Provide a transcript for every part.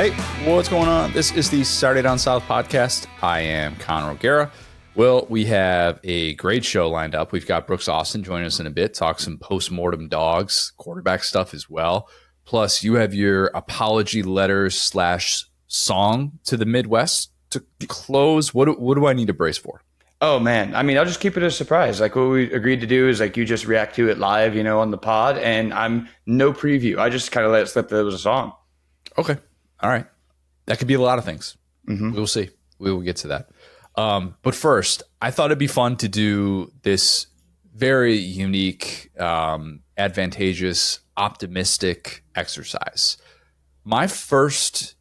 Hey, what's going on? This is the Saturday Down South podcast. I am Connor O'Gara. Well, we have a great show lined up. We've got Brooks Austin joining us in a bit, talk some post-mortem dogs, quarterback stuff as well. Plus, you have your apology letters / song to the Midwest to close. What do I need to brace for? Oh, man. I mean, I'll just keep it a surprise. Like what we agreed to do is like you just react to it live, on the pod, and I'm no preview. I just kind of let it slip that it was a song. Okay. All right. That could be a lot of things. Mm-hmm. We will see. We will get to that. But first, I thought it'd be fun to do this very unique, advantageous, optimistic exercise. My first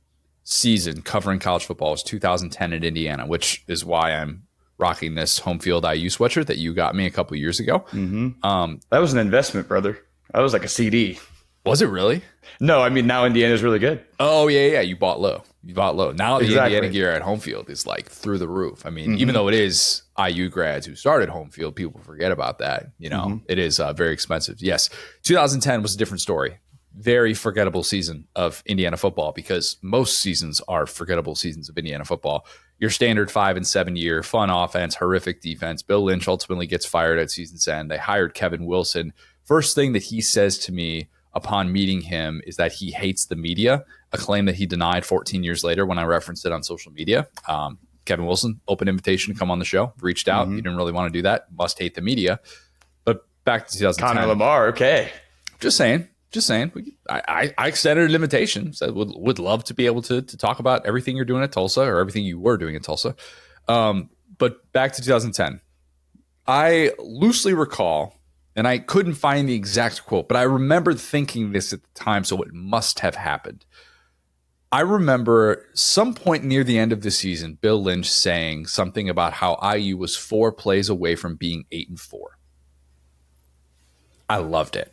season covering college football was 2010 in Indiana, which is why I'm rocking this home field IU sweatshirt that you got me a couple years ago. Mm-hmm. That was an investment, brother. That was like a CD. Was it really? No, I mean, now Indiana's really good. Oh, yeah. You bought low. Now the Indiana gear at home field is like through the roof. I mean, even though it is IU grads who started home field, people forget about that. It is very expensive. Yes, 2010 was a different story. Very forgettable season of Indiana football because most seasons are forgettable seasons of Indiana football. Your standard 5-7 year, fun offense, horrific defense. Bill Lynch ultimately gets fired at season's end. They hired Kevin Wilson. First thing that he says to me upon meeting him is that he hates the media, a claim that he denied 14 years later when I referenced it on social media. Kevin Wilson, open invitation to come on the show, reached out. You didn't really want to do that. Must hate the media. But back to 2010. Connor Lamar, okay. Just saying. I extended an invitation. Said would love to be able to talk about everything you're doing at Tulsa or everything you were doing at Tulsa. But back to 2010. I loosely recall, and I couldn't find the exact quote, but I remember thinking this at the time, so it must have happened. I remember some point near the end of the season, Bill Lynch saying something about how IU was 4 plays away from being 8-4. I loved it.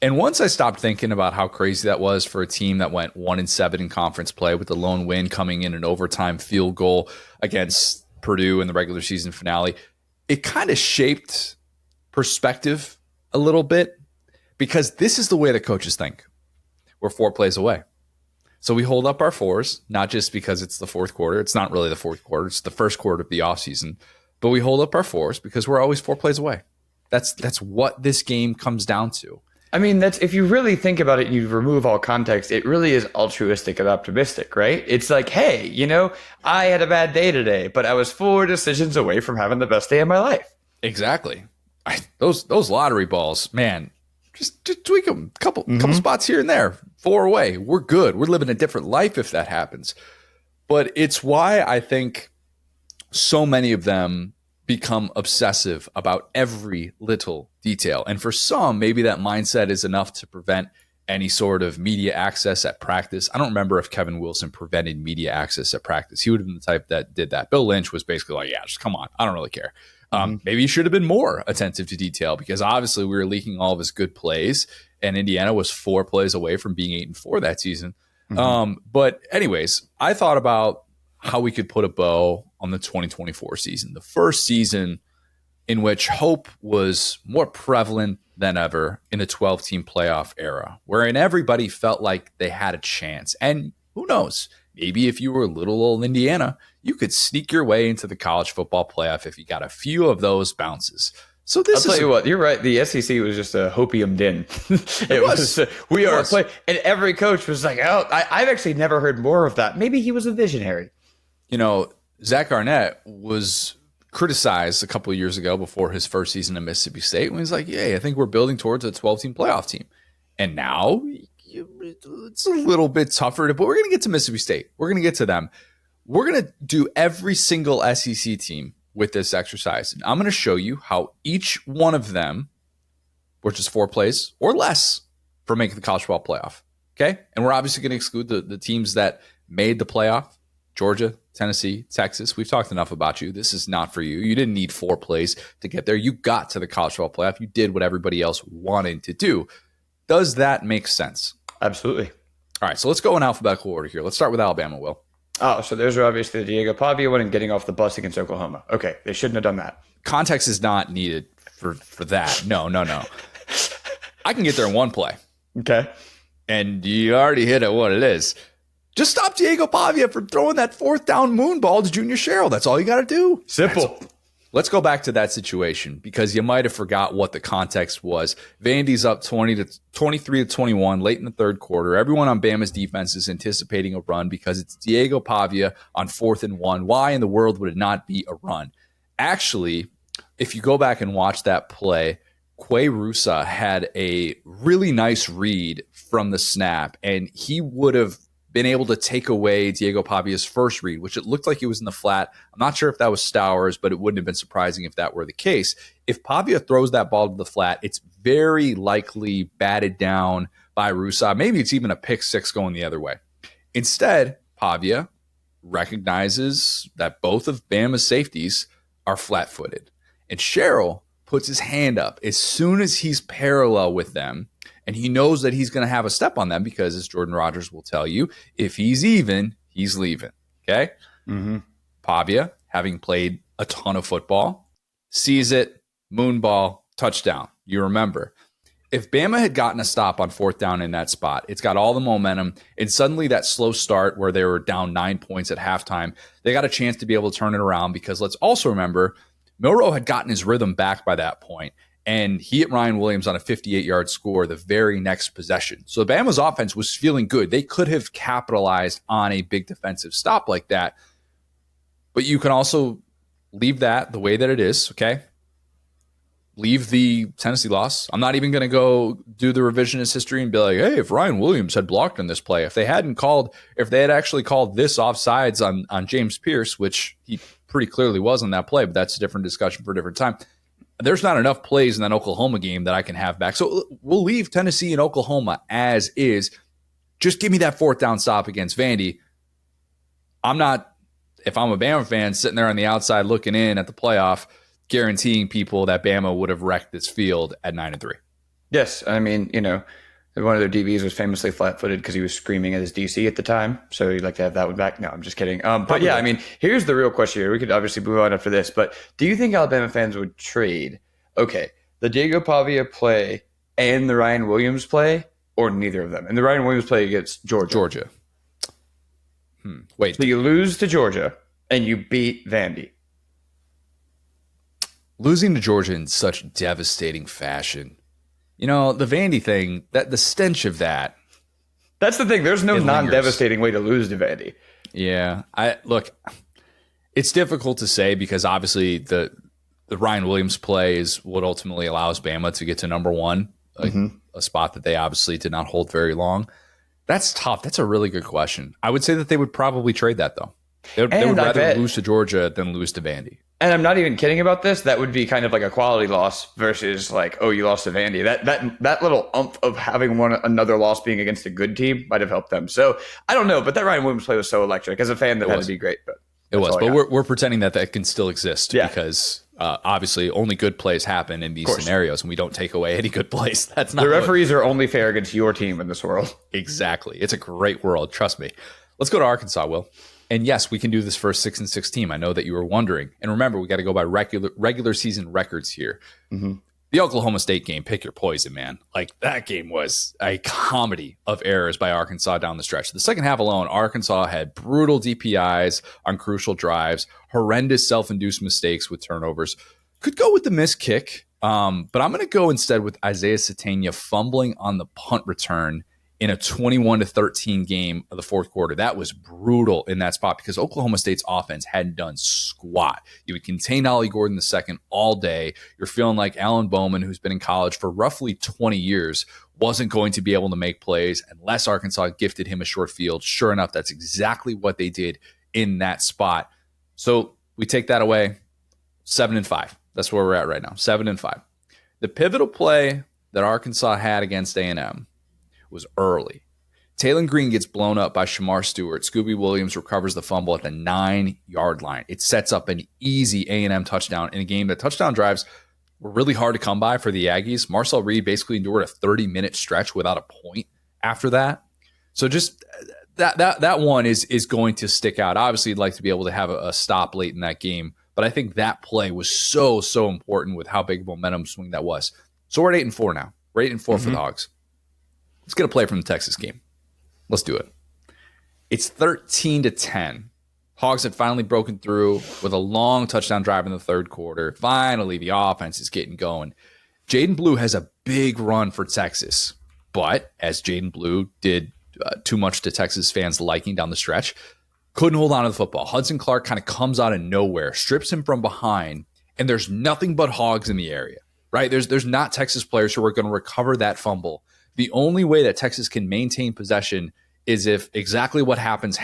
And once I stopped thinking about how crazy that was for a team that went 1-7 in conference play with the lone win coming in an overtime field goal against Purdue in the regular season finale, it kind of shaped perspective a little bit because this is the way that coaches think. We're 4 plays away. So we hold up our 4s, not just because it's the fourth quarter. It's not really the fourth quarter. It's the first quarter of the offseason. But we hold up our 4s because we're always 4 plays away. That's what this game comes down to. I mean, that's if you really think about it, you remove all context, it really is altruistic and optimistic, right? It's like, hey, I had a bad day today, but I was 4 decisions away from having the best day of my life. Exactly. Those lottery balls, man, just tweak them. Couple spots here and there. 4 away. We're good. We're living a different life if that happens. But it's why I think so many of them become obsessive about every little detail. And for some, maybe that mindset is enough to prevent any sort of media access at practice. I don't remember if Kevin Wilson prevented media access at practice. He would have been the type that did that. Bill Lynch was basically like, yeah, just come on. I don't really care. Maybe he should have been more attentive to detail because obviously we were leaking all of his good plays and Indiana was 4 plays away from being 8-4 that season. But anyways, I thought about how we could put a bow on the 2024 season, the first season in which hope was more prevalent than ever in the 12-team playoff era, wherein everybody felt like they had a chance. And who knows, maybe if you were little old Indiana, you could sneak your way into the college football playoff if you got a few of those bounces. So I'll tell you what, you're right. The SEC was just a hopium din. It was. We are playing, and every coach was like, "Oh, I've actually never heard more of that." Maybe he was a visionary. Zach Arnett was criticized a couple of years ago before his first season at Mississippi State when he's like, "Yeah, I think we're building towards a 12-team playoff team," and now it's a little bit tougher. But we're going to get to Mississippi State. We're going to get to them. We're going to do every single SEC team with this exercise. And I'm going to show you how each one of them, which is 4 plays or less, for making the college football playoff. Okay? And we're obviously going to exclude the teams that made the playoff. Georgia, Tennessee, Texas. We've talked enough about you. This is not for you. You didn't need 4 plays to get there. You got to the college football playoff. You did what everybody else wanted to do. Does that make sense? Absolutely. All right, so let's go in alphabetical order here. Let's start with Alabama, Will. Oh, so there's obviously the Diego Pavia one and getting off the bus against Oklahoma. Okay, they shouldn't have done that. Context is not needed for that. No. I can get there in 1 play. Okay. And you already hit at what it is. Just stop Diego Pavia from throwing that 4th down moon ball to Junior Sherrill. That's all you got to do. Simple. Let's go back to that situation because you might have forgot what the context was. Vandy's up 23-21 late in the third quarter. Everyone on Bama's defense is anticipating a run because it's Diego Pavia on 4th and 1. Why in the world would it not be a run? Actually, if you go back and watch that play, Quay Rusa had a really nice read from the snap, and he would have been able to take away Diego Pavia's first read, which it looked like he was in the flat. I'm not sure if that was Stowers, but it wouldn't have been surprising if that were the case. If Pavia throws that ball to the flat, it's very likely batted down by Rusa. Maybe it's even a pick six going the other way. Instead, Pavia recognizes that both of Bama's safeties are flat-footed. And Sherrill puts his hand up as soon as he's parallel with them, and he knows that he's going to have a step on them because, as Jordan Rogers will tell you, if he's even, he's leaving. Okay? Mm-hmm. Pavia, having played a ton of football, sees it, moonball, touchdown. You remember. If Bama had gotten a stop on 4th down in that spot, it's got all the momentum, and suddenly that slow start where they were down 9 points at halftime, they got a chance to be able to turn it around because let's also remember, Milroe had gotten his rhythm back by that point, and he hit Ryan Williams on a 58-yard score the very next possession. So Bama's offense was feeling good. They could have capitalized on a big defensive stop like that, but you can also leave that the way that it is, okay? Leave the Tennessee loss. I'm not even going to go do the revisionist history and be like, hey, if Ryan Williams had blocked on this play, if they had actually called this offsides on James Pierce, which he pretty clearly was on that play, but that's a different discussion for a different time. There's not enough plays in that Oklahoma game that I can have back. So we'll leave Tennessee and Oklahoma as is. Just give me that 4th down stop against Vandy. If I'm a Bama fan sitting there on the outside looking in at the playoff, guaranteeing people that Bama would have wrecked this field at 9-3. Yes. I mean, one of their DBs was famously flat-footed because he was screaming at his DC at the time. So you'd like to have that one back? No, I'm just kidding. But yeah, I mean, here's the real question here. We could obviously move on after this, but do you think Alabama fans would trade, the Diego Pavia play and the Ryan Williams play, or neither of them? And the Ryan Williams play against Georgia. Wait. So you lose to Georgia and you beat Vandy. Losing to Georgia in such devastating fashion. The Vandy thing, that the stench of that. That's the thing. There's no non-devastating way to lose to Vandy. Yeah. It's difficult to say because obviously the Ryan Williams play is what ultimately allows Bama to get to number one, a spot that they obviously did not hold very long. That's tough. That's a really good question. I would say that they would probably trade that, though. They would rather lose to Georgia than lose to Vandy. And I'm not even kidding about this. That would be kind of like a quality loss versus like, oh, you lost to Vandy. That little umph of having another loss being against a good team might have helped them. So I don't know, but that Ryan Williams play was so electric. As a fan, that had to be great. But it was. But we're pretending that can still exist because obviously only good plays happen in these scenarios, and we don't take away any good plays. That's not the referees are only fair against your team in this world. Exactly. It's a great world. Trust me. Let's go to Arkansas, Will. And yes, we can do this for a 6-6 team. I know that you were wondering. And remember, we got to go by regular season records here. Mm-hmm. The Oklahoma State game, pick your poison, man. Like, that game was a comedy of errors by Arkansas down the stretch. The second half alone, Arkansas had brutal DPIs on crucial drives, horrendous self-induced mistakes with turnovers. Could go with the missed kick, but I'm going to go instead with Isaiah Satania fumbling on the punt return in a 21-13 game of the fourth quarter. That was brutal in that spot because Oklahoma State's offense hadn't done squat. You would contain Ollie Gordon II all day. You're feeling like Alan Bowman, who's been in college for roughly 20 years, wasn't going to be able to make plays unless Arkansas gifted him a short field. Sure enough, that's exactly what they did in that spot. So we take that away, 7-5. That's where we're at right now, 7-5. The pivotal play that Arkansas had against A&M was early. Taylon Green gets blown up by Shamar Stewart. Scooby Williams recovers the fumble at the 9-yard line. It sets up an easy A&M touchdown in a game that touchdown drives were really hard to come by for the Aggies. Marcel Reed basically endured a 30-minute stretch without a point after that. So just that one is going to stick out. Obviously, you'd like to be able to have a stop late in that game, but I think that play was so important with how big of a momentum swing that was. So we're at 8-4 now. We're 8-4 for the Hogs. Let's get a play from the Texas game. Let's do it. It's 13-10. Hogs had finally broken through with a long touchdown drive in the third quarter. Finally, the offense is getting going. Jaden Blue has a big run for Texas, but as Jaden Blue did too much to Texas fans' liking down the stretch, couldn't hold on to the football. Hudson Clark kind of comes out of nowhere, strips him from behind, and there's nothing but Hogs in the area, right? There's not Texas players who are going to recover that fumble. The only way that Texas can maintain possession is if exactly what happens.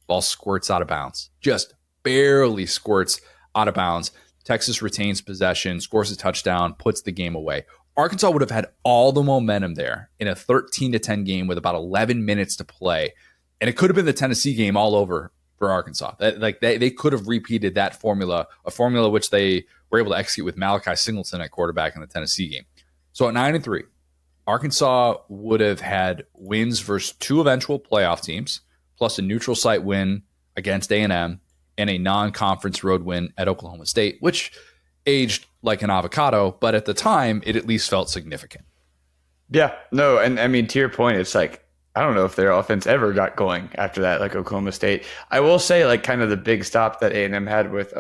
Ball squirts out of bounds, just barely squirts out of bounds. Texas retains possession, scores a touchdown, puts the game away. Arkansas would have had all the momentum there in a 13-10 game with about 11 minutes to play. And it could have been the Tennessee game all over for Arkansas. They could have repeated that formula, a formula which they were able to execute with Malachi Singleton at quarterback in the Tennessee game. So at 9-3, Arkansas would have had wins versus two eventual playoff teams, plus a neutral site win against A&M and a non-conference road win at Oklahoma State, which aged like an avocado, but at the time, it at least felt significant. Yeah, no, and I mean, to your point, it's like, I don't know if their offense ever got going after that, like Oklahoma State. I will say, like, kind of the big stop that A&M had with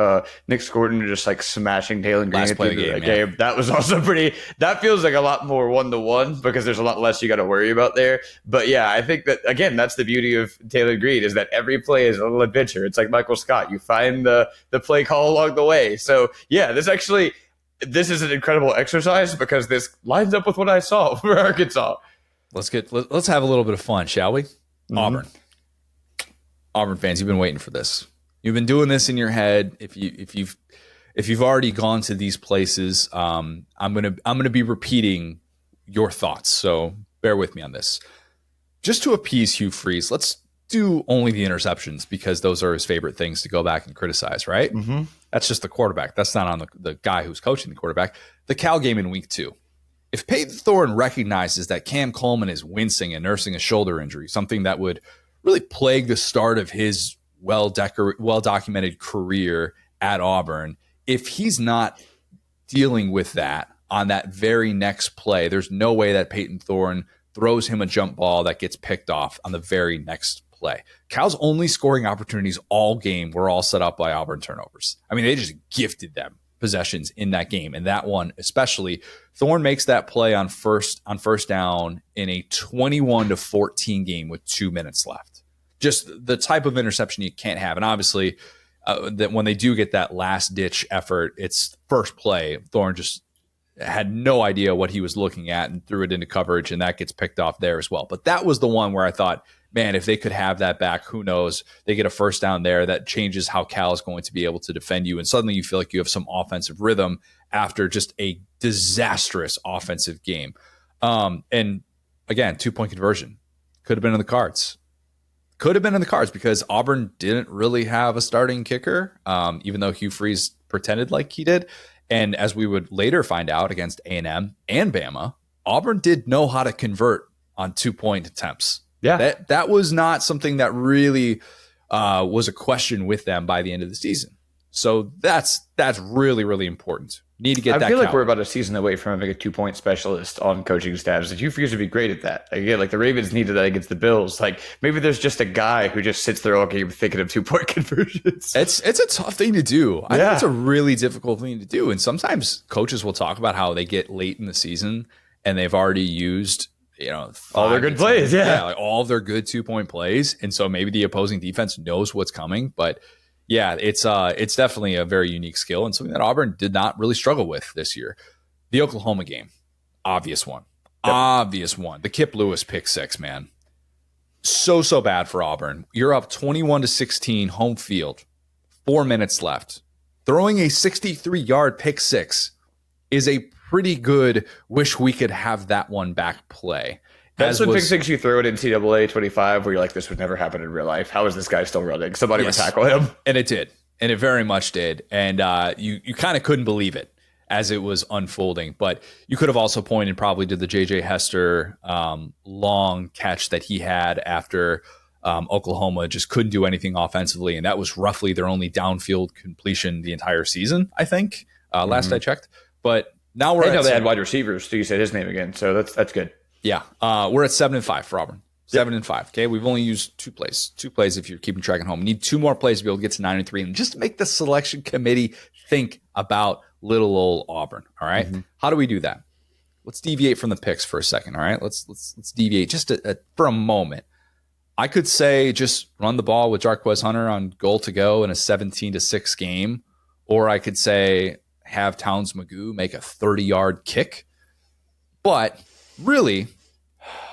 Nick Scorton just like smashing Taylor Green at the end of the game. That was also pretty. That feels like a lot more 1-to-1 because there's a lot less you got to worry about there. But yeah, I think that again, that's the beauty of Taylor Green is that every play is a little adventure. It's like Michael Scott. You find the play call along the way. So yeah, this is an incredible exercise because this lines up with what I saw for Arkansas. Let's have a little bit of fun, shall we? Mm-hmm. Auburn fans, you've been waiting for this. You've been doing this in your head. If you've already gone to these places, I'm gonna be repeating your thoughts. So bear with me on this. Just to appease Hugh Freeze, let's do only the interceptions because those are his favorite things to go back and criticize, right? Mm-hmm. That's just the quarterback. That's not on the guy who's coaching the quarterback. The Cal game in week 2. If Peyton Thorne recognizes that Cam Coleman is wincing and nursing a shoulder injury, something that would really plague the start of his well-documented career at Auburn, if he's not dealing with that on that very next play, there's no way that Peyton Thorne throws him a jump ball that gets picked off on the very next play. Cal's only scoring opportunities all game were all set up by Auburn turnovers. I mean, they just gifted them possessions in that game, and that one especially. Thorne makes that play on first down in a 21-14 game with 2 minutes left. Just the type of interception you can't have. And obviously, that when they do get that last ditch effort, it's first play. Thorne just had no idea what he was looking at and threw it into coverage, and that gets picked off there as well. But that was the one where I thought, man, if they could have that back, who knows? They get a first down there. That changes how Cal is going to be able to defend you. And suddenly you feel like you have some offensive rhythm after just a disastrous offensive game. And again, 2-point conversion could have been in the cards. Could have been in the cards because Auburn didn't really have a starting kicker, even though Hugh Freeze pretended like he did. And as we would later find out against A&M and Bama, Auburn did know how to convert on 2-point attempts. Yeah, that was not something that really was a question with them by the end of the season. So that's really, really important. Need to get that. I feel like we're about a season away from having a 2-point specialist on coaching staffs. Hugh Freeze would be great at that. Again, like the Ravens needed that against the Bills. Like maybe there's just a guy who just sits there all game thinking of 2-point conversions. It's a tough thing to do. I think it's a really difficult thing to do. And sometimes coaches will talk about how they get late in the season and they've already used all their good plays. Like all of their good 2-point plays. And so maybe the opposing defense knows what's coming, but yeah, it's definitely a very unique skill and something that Auburn did not really struggle with this year. The Oklahoma game, obvious one. The Kip Lewis pick six, man. So bad for Auburn. You're up 21-16 home field, 4 minutes left. Throwing a 63-yard pick six is a pretty good wish we could have that one back play. That's when pick six you throw it in NCAA 25 where you're like, this would never happen in real life. How is this guy still running? Somebody would tackle him. And it did. And it very much did. And you kind of couldn't believe it as it was unfolding. But you could have also pointed probably to the J.J. Hester long catch that he had after Oklahoma just couldn't do anything offensively. And that was roughly their only downfield completion the entire season, I think, last I checked. But now they had wide receivers. So you said his name again. So that's good. Yeah. We're at 7-5 for Auburn. 7-5. Okay. We've only used two plays. Two plays if you're keeping track at home. We need two more plays to be able to get to 9-3 and just to make the selection committee think about little old Auburn. All right. How do we do that? Let's deviate from the picks for a second. All right. Let's deviate just for a moment. I could say just run the ball with Jarquez Hunter on goal to go in a 17-6 game, or I could say have Towns Magoo make a 30-yard kick. But really,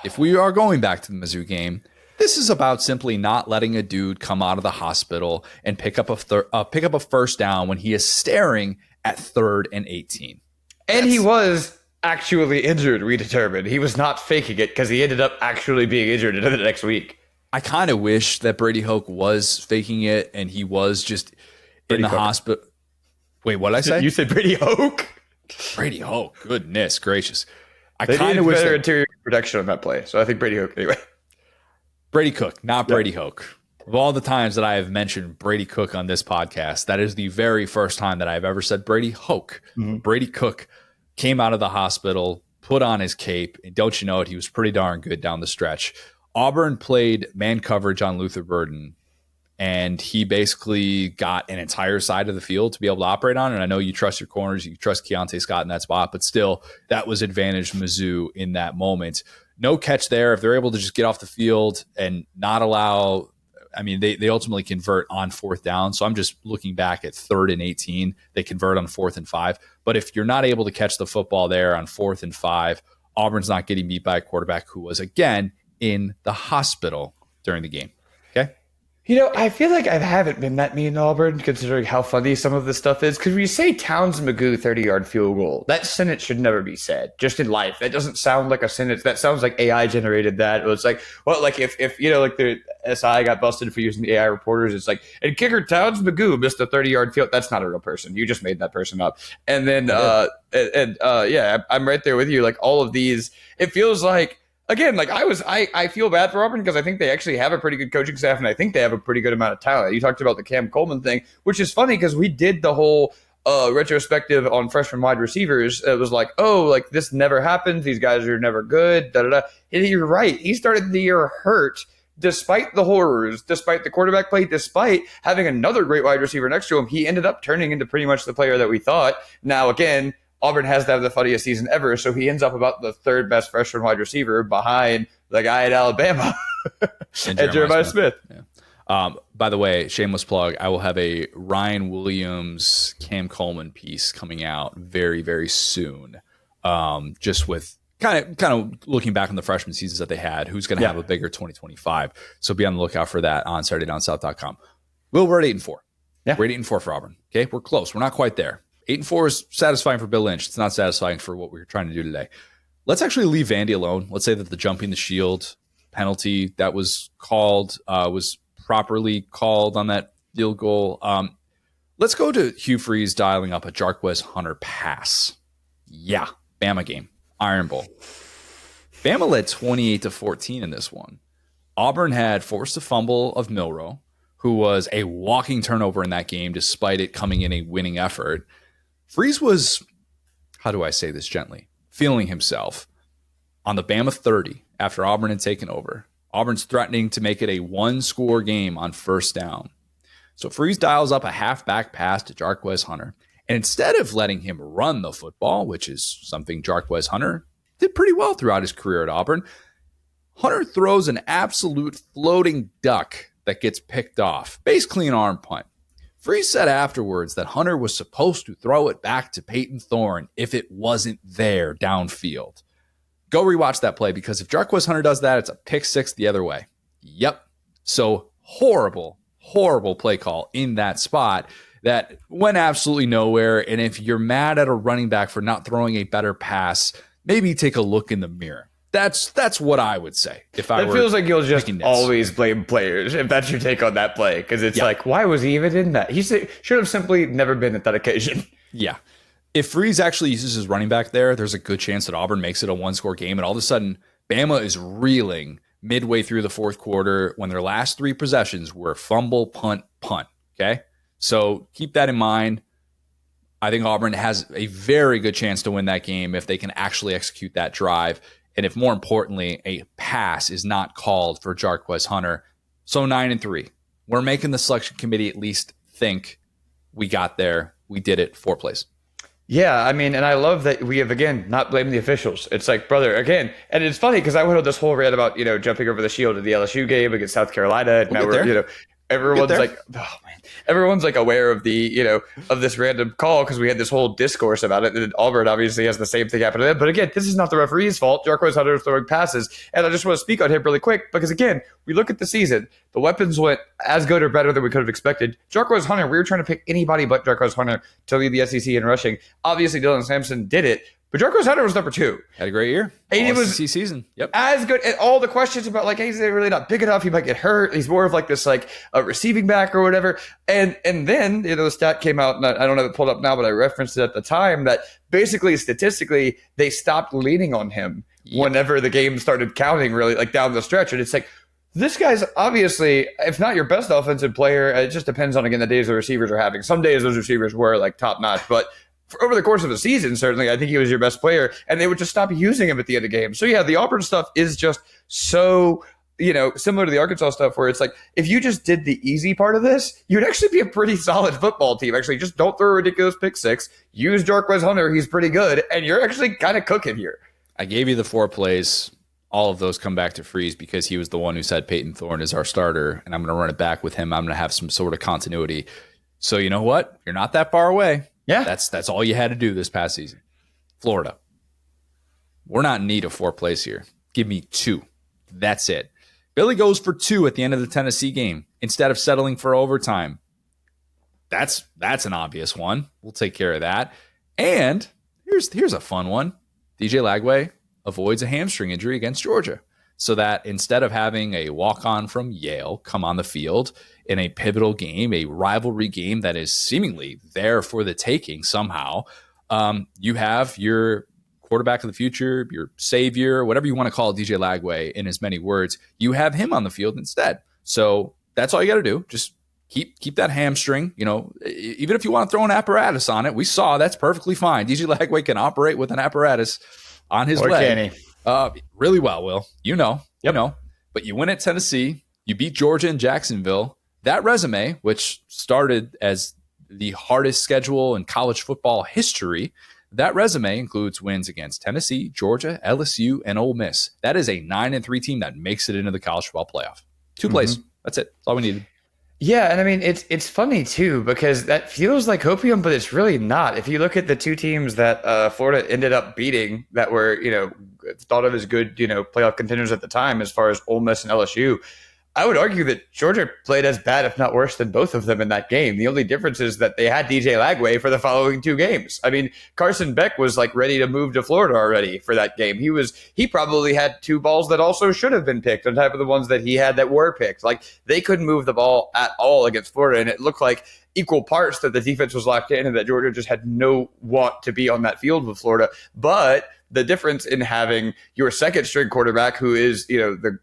if we are going back to the Mizzou game, this is about simply not letting a dude come out of the hospital and pick up a first down when he is staring at 3rd and 18. And he was actually injured, we determined. He was not faking it because he ended up actually being injured into the next week. I kind of wish that Brady Hoke was faking it and he was just in the hospital. Wait, what did I say? You said Brady Hoke? Brady Hoke, goodness gracious. I They kind of needed wish better that interior protection on that play. So I think Brady Hoke anyway. Brady Cook, not Brady Hoke. Of all the times that I have mentioned Brady Cook on this podcast, that is the very first time that I've ever said Brady Hoke. Brady Cook came out of the hospital, put on his cape, and don't you know it, he was pretty darn good down the stretch. Auburn played man coverage on Luther Burden, and he basically got an entire side of the field to be able to operate on. And I know you trust your corners, you trust Keontae Scott in that spot, but still, that was advantage Mizzou in that moment. No catch there. If they're able to just get off the field and not allow, I mean, they ultimately convert on 4th down. So I'm just looking back at 3rd and 18. They convert on 4th and 5. But if you're not able to catch the football there on 4th and 5, Auburn's not getting beat by a quarterback who was, again, in the hospital during the game. Okay? You know, I feel like I haven't been that mean in Auburn, considering how funny some of this stuff is. Because when you say Towns Magoo 30-yard field goal, that sentence should never be said, just in life. That doesn't sound like a sentence. That sounds like AI generated that. It was like, well, like if you know, like the SI got busted for using the AI reporters, it's like, and kicker Towns Magoo missed a 30-yard field. That's not a real person. You just made that person up. And then, yeah, I'm right there with you. Like all of these, it feels like, again, like I feel bad for Auburn because I think they actually have a pretty good coaching staff and I think they have a pretty good amount of talent. You talked about the Cam Coleman thing, which is funny because we did the whole retrospective on freshman wide receivers. It was like, oh, like this never happens. These guys are never good. Da da da. And you're right. He started the year hurt, despite the horrors, despite the quarterback play, despite having another great wide receiver next to him. He ended up turning into pretty much the player that we thought. Now, again, Auburn has to have the funniest season ever, so he ends up about the 3rd best freshman wide receiver behind the guy at Alabama and Jeremiah Smith. Yeah. By the way, shameless plug, I will have a Ryan Williams, Cam Coleman piece coming out very, very soon. Just with kind of looking back on the freshman seasons that they had, who's going to have a bigger 2025. So be on the lookout for that on SaturdayDownSouth.com. We're at 8-4. Yeah. We're at 8-4 for Auburn. Okay, we're close. We're not quite there. 8-4 is satisfying for Bill Lynch. It's not satisfying for what we're trying to do today. Let's actually leave Vandy alone. Let's say that the jumping the shield penalty that was called was properly called on that field goal. Let's go to Hugh Freeze dialing up a Jarquez Hunter pass. Yeah, Bama game, Iron Bowl. Bama led 28-14 in this one. Auburn had forced a fumble of Milroe, who was a walking turnover in that game, despite it coming in a winning effort. Freeze was, how do I say this gently, feeling himself on the Bama 30 after Auburn had taken over. Auburn's threatening to make it a 1-score game on 1st down. So Freeze dials up a halfback pass to Jarquez Hunter. And instead of letting him run the football, which is something Jarquez Hunter did pretty well throughout his career at Auburn, Hunter throws an absolute floating duck that gets picked off, basically an arm punt. Freeze said afterwards that Hunter was supposed to throw it back to Peyton Thorne if it wasn't there downfield. Go rewatch that play because if Jarquez Hunter does that, it's a pick 6 the other way. Yep. So horrible play call in that spot that went absolutely nowhere. And if you're mad at a running back for not throwing a better pass, maybe take a look in the mirror. That's what I would say. If I It feels like you'll just always blame players if that's your take on that play. Because it's like, why was he even in that? He should have simply never been at that occasion. Yeah. If Freeze actually uses his running back there's a good chance that Auburn makes it a 1-score game. And all of a sudden, Bama is reeling midway through the 4th quarter when their last 3 possessions were fumble, punt. Okay? So keep that in mind. I think Auburn has a very good chance to win that game if they can actually execute that drive. and if more importantly, a pass is not called for Jarquez Hunter. So 9-3. We're making the selection committee at least think we got there. We did it 4 plays. Yeah, I mean, and I love that we have, again, not blaming the officials. It's like, brother, again, and it's funny because I went on this whole rant about, jumping over the shield at the LSU game against South Carolina. And now we're, everyone's like, oh man, everyone's like aware of the, of this random call because we had this whole discourse about it. And Auburn obviously has the same thing happen to them. But again, this is not the referee's fault. Jarquez Hunter is throwing passes. And I just want to speak on him really quick because, again, we look at the season. The weapons went as good or better than we could have expected. Jarquez Hunter, we were trying to pick anybody but Jarquez Hunter to lead the SEC in rushing. Obviously, Dylan Sampson did it. But Jarquez Hunter was number 2. Had a great year. And it was SEC season. Yep. As good. And all the questions about like, hey, he's really not big enough. He might get hurt. He's more of like this, like a receiving back or whatever. And then, the stat came out, and I don't have it pulled up now, but I referenced it at the time that basically statistically they stopped leaning on him whenever the game started counting really like down the stretch. And it's like, this guy's obviously, if not your best offensive player, it just depends on, again, the days the receivers are having. Some days those receivers were like top notch, but over the course of a season, certainly, I think he was your best player, and they would just stop using him at the end of the game. So, yeah, the Auburn stuff is just so, similar to the Arkansas stuff where it's like, if you just did the easy part of this, you'd actually be a pretty solid football team. Actually, just don't throw a ridiculous pick six. Use Jarquez Hunter. He's pretty good, and you're actually kind of cooking here. I gave you the 4 plays. All of those come back to freeze because he was the one who said Peyton Thorne is our starter, and I'm going to run it back with him. I'm going to have some sort of continuity. So you know what? You're not that far away. Yeah. That's all you had to do this past season. Florida. We're not in need of 4 plays here. Give me 2. That's it. Billy goes for 2 at the end of the Tennessee game instead of settling for overtime. That's an obvious one. We'll take care of that. And here's a fun one. DJ Lagway avoids a hamstring injury against Georgia, so that instead of having a walk-on from Yale come on the field in a pivotal game, a rivalry game that is seemingly there for the taking somehow, you have your quarterback of the future, your savior, whatever you want to call DJ Lagway in as many words, you have him on the field instead. So that's all you got to do. Just keep that hamstring, even if you want to throw an apparatus on it, we saw that's perfectly fine. DJ Lagway can operate with an apparatus on his leg. Can he? Really well, Will. But you win at Tennessee, you beat Georgia and Jacksonville. That resume, which started as the hardest schedule in college football history, that resume includes wins against Tennessee, Georgia, LSU, and Ole Miss. That is a 9-3 team that makes it into the college football playoff. 2 plays. That's it. That's all we needed. Yeah, and I mean, it's funny, too, because that feels like hopium, but it's really not. If you look at the 2 teams that Florida ended up beating that were, thought of as good, playoff contenders at the time as far as Ole Miss and LSU, I would argue that Georgia played as bad, if not worse, than both of them in that game. The only difference is that they had DJ Lagway for the following 2 games. I mean, Carson Beck was like ready to move to Florida already for that game. He probably had 2 balls that also should have been picked on top of the ones that he had that were picked. Like, they couldn't move the ball at all against Florida, and it looked like equal parts that the defense was locked in and that Georgia just had no want to be on that field with Florida. But the difference in having your second string quarterback, who is,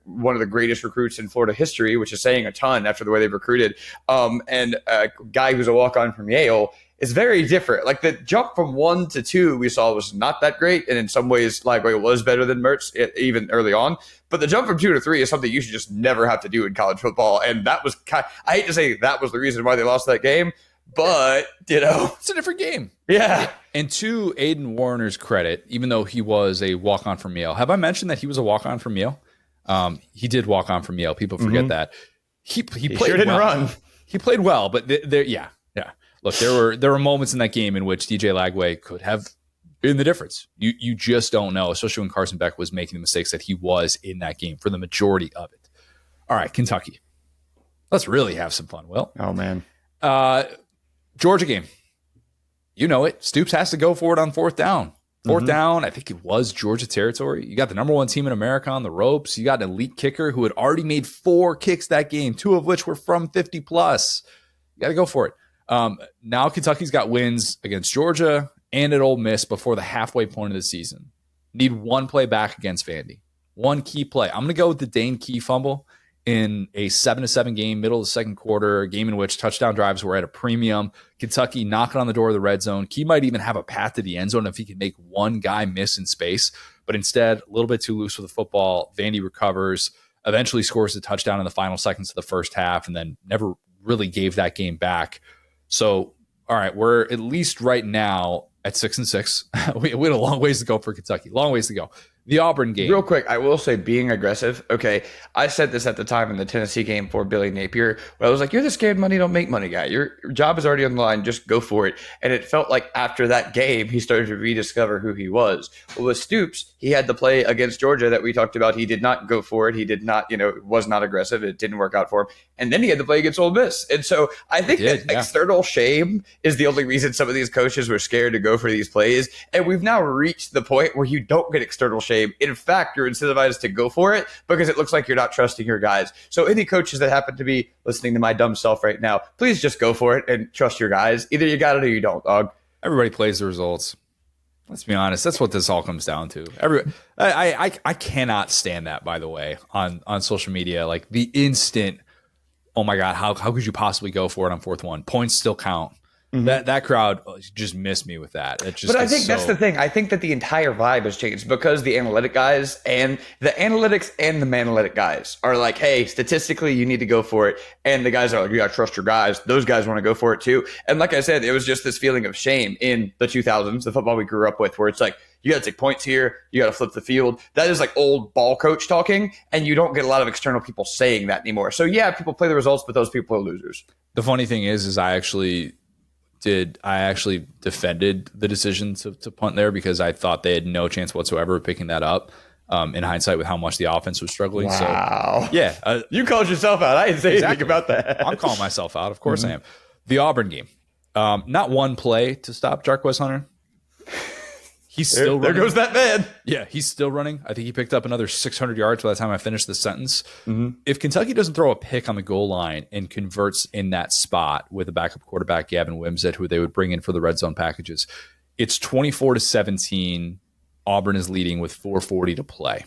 one of the greatest recruits in Florida history, which is saying a ton after the way they've recruited, and a guy who's a walk-on from Yale, is very different. Like, the jump from 1 to 2 we saw was not that great, and in some ways, Lagway was better than Mertz even early on. But the jump from 2 to 3 is something you should just never have to do in college football, and that was I hate to say that was the reason why they lost that game, but it's a different game. Yeah. And to Aiden Warner's credit, even though he was a walk-on from Yale, have I mentioned that he was a walk-on from Yale? He did walk on from Yale. People forget that. He played sure didn't run. He played well, but yeah. Look, there were moments in that game in which DJ Lagway could have been the difference. You just don't know, especially when Carson Beck was making the mistakes that he was in that game for the majority of it. All right, Kentucky. Let's really have some fun, Will. Oh, man. Georgia game. You know it. Stoops has to go for it on 4th down. 4th down, I think it was Georgia territory. You got the number 1 team in America on the ropes. You got an elite kicker who had already made 4 kicks that game, 2 of which were from 50 plus. You got to go for it. Now Kentucky's got wins against Georgia and at Ole Miss before the halfway point of the season. Need 1 play back against Vandy. 1 key play. I'm going to go with the Dane Key fumble in a 7-7 game, middle of the second quarter, a game in which touchdown drives were at a premium. Kentucky knocking on the door of the red zone. Key might even have a path to the end zone if he can make 1 guy miss in space. But instead, a little bit too loose with the football. Vandy recovers, eventually scores a touchdown in the final seconds of the first half, and then never really gave that game back. So, all right, we're at least right now at 6-6. We had a long ways to go for Kentucky. Long ways to go. The Auburn game. Real quick, I will say being aggressive. Okay, I said this at the time in the Tennessee game for Billy Napier, where I was like, you're the scared money don't make money guy. Your job is already on the line. Just go for it. And it felt like after that game, he started to rediscover who he was. Well, with Stoops, he had the play against Georgia that we talked about. He did not go for it. He did not, was not aggressive. It didn't work out for him. And then he had the play against Ole Miss. And so I think external shame is the only reason some of these coaches were scared to go for these plays. And we've now reached the point where you don't get external shame. In fact, you're incentivized to go for it because it looks like you're not trusting your guys. So any coaches that happen to be listening to my dumb self right now, please just go for it and trust your guys. Either you got it or you don't, dog. Everybody plays the results. Let's be honest. That's what this all comes down to. I cannot stand that, by the way, on social media. Like the instant, oh my God, how could you possibly go for it on 4th one? Points still count. Mm-hmm. That crowd just missed me with that. But I think that's the thing. I think that the entire vibe has changed because the analytic guys and the analytics and the Manalytic guys are like, hey, statistically, you need to go for it. And the guys are like, you got to trust your guys. Those guys want to go for it too. And like I said, it was just this feeling of shame in the 2000s, the football we grew up with, where it's like, you got to take points here. You got to flip the field. That is like old ball coach talking. And you don't get a lot of external people saying that anymore. So yeah, people play the results, but those people are losers. The funny thing is I actually defended the decision to punt there because I thought they had no chance whatsoever of picking that up. In hindsight, with how much the offense was struggling. Wow. So, yeah. You called yourself out. I didn't say anything about that. I'm calling myself out. Of course I am. The Auburn game. Not one play to stop Jarquez Hunter. He's still running. There goes that man. Yeah, he's still running. I think he picked up another 600 yards by the time I finished the sentence. Mm-hmm. If Kentucky doesn't throw a pick on the goal line and converts in that spot with a backup quarterback, Gavin Wimsatt, who they would bring in for the red zone packages, it's 24-17. Auburn is leading with 4:40 to play.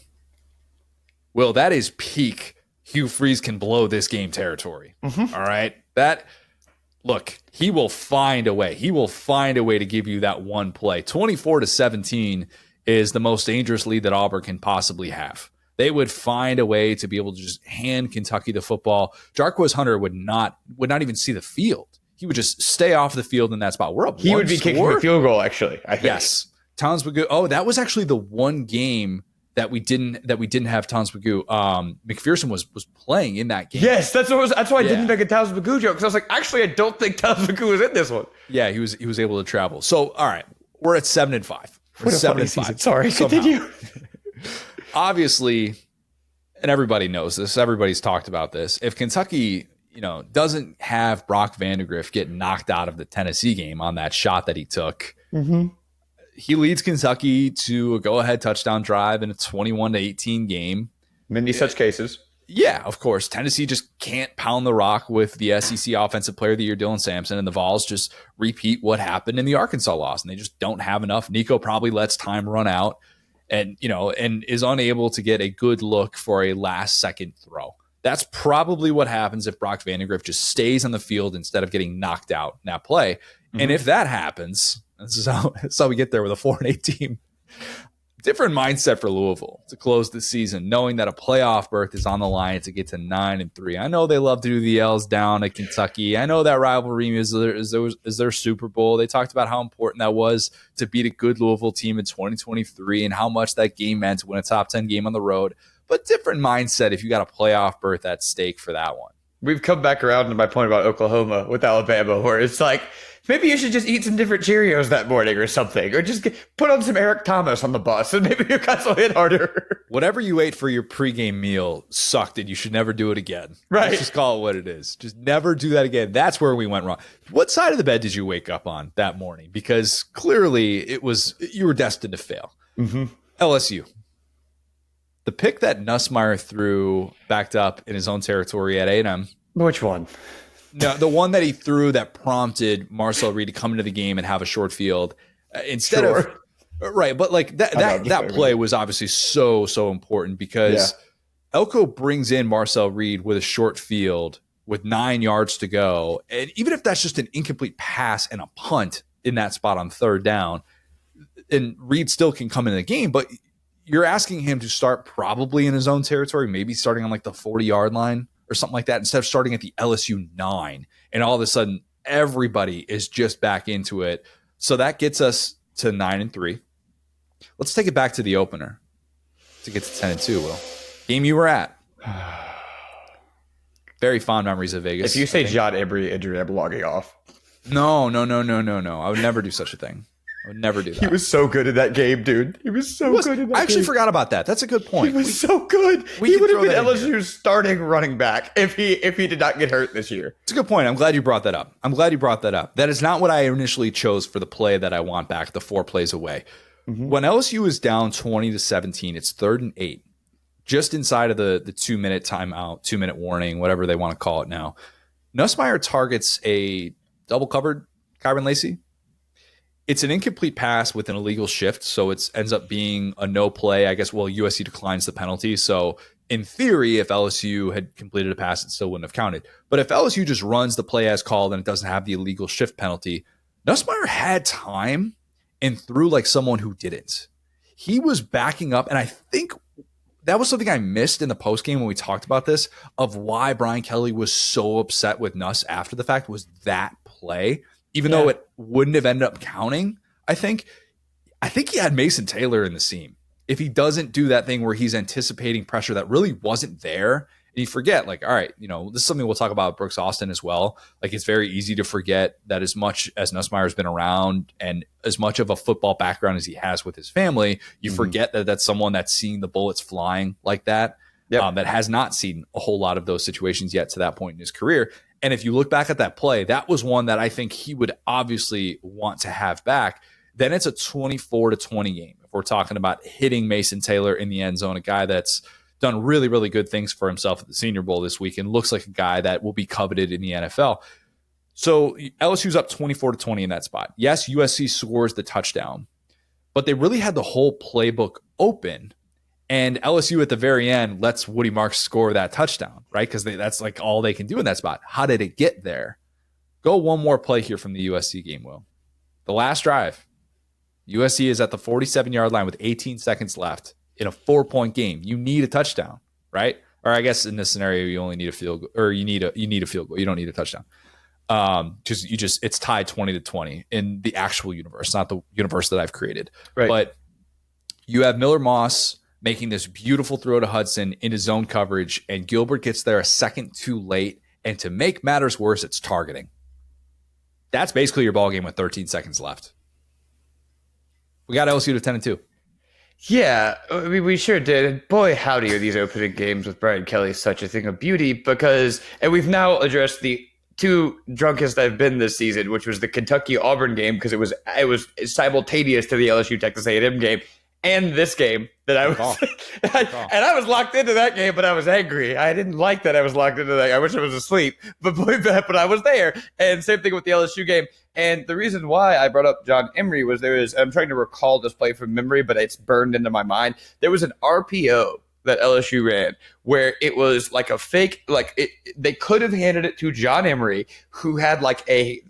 Well, that is peak Hugh Freeze can blow this game territory. Mm-hmm. All right? Look, he will find a way. He will find a way to give you that one play. 24-17 is the most dangerous lead that Auburn can possibly have. They would find a way to be able to just hand Kentucky the football. Jarquez Hunter would not even see the field. He would just stay off the field in that spot. We're up. He would be kicking a field goal, actually. I think. Yes, Towns Magoo. Oh, that was actually the one game that we didn't have Towns Magoo. McPherson was playing in that game. Yes, that's why I didn't make a Towns Magoo joke because I was like, actually, I don't think Towns Magoo was in this one. Yeah, he was able to travel. So, all right, we're at 7-5. What a funny season. Sorry, continue. Obviously, and everybody knows this. Everybody's talked about this. If Kentucky, doesn't have Brock Vandagriff get knocked out of the Tennessee game on that shot that he took. Mm-hmm. He leads Kentucky to a go-ahead touchdown drive in a 21-18 game. Many such cases. Yeah, of course. Tennessee just can't pound the rock with the SEC Offensive Player of the Year, Dylan Sampson, and the Vols just repeat what happened in the Arkansas loss, and they just don't have enough. Nico probably lets time run out and is unable to get a good look for a last-second throw. That's probably what happens if Brock Vandagriff just stays on the field instead of getting knocked out in that play. Mm-hmm. And if that happens, this is how we get there with a 4-8 team. Different mindset for Louisville to close the season, knowing that a playoff berth is on the line to get to 9-3. I know they love to do the L's down at Kentucky. I know that rivalry is their Super Bowl. They talked about how important that was to beat a good Louisville team in 2023 and how much that game meant to win a top 10 game on the road. But different mindset if you got a playoff berth at stake for that one. We've come back around to my point about Oklahoma with Alabama, where it's like, maybe you should just eat some different Cheerios that morning or something, or just put on some Eric Thomas on the bus, and maybe your guys will hit harder. Whatever you ate for your pregame meal sucked, and you should never do it again. Right. Let's just call it what it is. Just never do that again. That's where we went wrong. What side of the bed did you wake up on that morning? Because clearly you were destined to fail. Mm-hmm. LSU. The pick that Nussmeier threw backed up in his own territory at A&M. Which one? No, the one that he threw that prompted Marcel Reed to come into the game and have a short field instead of right. But like that play was obviously so important because Elko brings in Marcel Reed with a short field with 9 yards to go, and even if that's just an incomplete pass and a punt in that spot on third down, and Reed still can come into the game, but you're asking him to start probably in his own territory, maybe starting on like the 40-yard line or something like that, instead of starting at the LSU 9. And all of a sudden, everybody is just back into it. So that gets us to 9-3. Let's take it back to the opener to get to 10-2, Will. Game you were at. Very fond memories of Vegas. If you say John Emery injury, I'm logging off. No. I would never do such a thing. I would never do that. He was so good in that game, dude. He was so good in that game. I actually forgot about that. That's a good point. He was so good. He would have been LSU's starting running back if he did not get hurt this year. It's a good point. I'm glad you brought that up. That is not what I initially chose for the play that I want back, the 4 plays away. Mm-hmm. When LSU is down 20-17, it's 3rd and 8. Just inside of the 2-minute timeout, 2-minute warning, whatever they want to call it now. Nussmeier targets a double-covered Kyron Lacey. It's an incomplete pass with an illegal shift, so it ends up being a no play. I guess, USC declines the penalty. So in theory, if LSU had completed a pass, it still wouldn't have counted. But if LSU just runs the play as called and it doesn't have the illegal shift penalty, Nussmeier had time and threw like someone who didn't. He was backing up, and I think that was something I missed in the postgame when we talked about this, of why Brian Kelly was so upset with Nuss after the fact, was that play. Even though it wouldn't have ended up counting, I think he had Mason Taylor in the seam. If he doesn't do that thing where he's anticipating pressure that really wasn't there, and you forget, like, all right, this is something we'll talk about with Brooks Austin as well. Like, it's very easy to forget that as much as Nussmeier's been around and as much of a football background as he has with his family, you forget that that's someone that's seeing the bullets flying like that, that has not seen a whole lot of those situations yet to that point in his career. And if you look back at that play, that was one that I think he would obviously want to have back. Then it's a 24-20 game. If we're talking about hitting Mason Taylor in the end zone, a guy that's done really, really good things for himself at the Senior Bowl this week and looks like a guy that will be coveted in the NFL. So LSU's up 24-20 in that spot. Yes, USC scores the touchdown, but they really had the whole playbook open. And LSU at the very end lets Woody Marks score that touchdown, right? Because that's like all they can do in that spot. How did it get there? Go one more play here from the USC game, Will. The last drive. USC is at the 47-yard line with 18 seconds left in a 4-point game. You need a touchdown, right? Or I guess in this scenario, you only need a field goal, or you need a field goal. You don't need a touchdown. Because it's tied 20-20 in the actual universe, not the universe that I've created. Right. But you have Miller Moss making this beautiful throw to Hudson into zone coverage, and Gilbert gets there a second too late. And to make matters worse, it's targeting. That's basically your ball game with 13 seconds left. We got LSU to 10-2. Yeah, I mean, we sure did. And boy, howdy are these opening games with Brian Kelly such a thing of beauty, because, and we've now addressed the 2 drunkest I've been this season, which was the Kentucky-Auburn game, because it was simultaneous to the LSU-Texas A&M game, and this game that I was, and I was locked into that game, but I was angry. I didn't like that I was locked into that. I wish I was asleep, but but I was there. And same thing with the LSU game. And the reason why I brought up John Emery was I'm trying to recall this play from memory, but it's burned into my mind. There was an RPO that LSU ran where it was like a fake, they could have handed it to John Emery, who had like a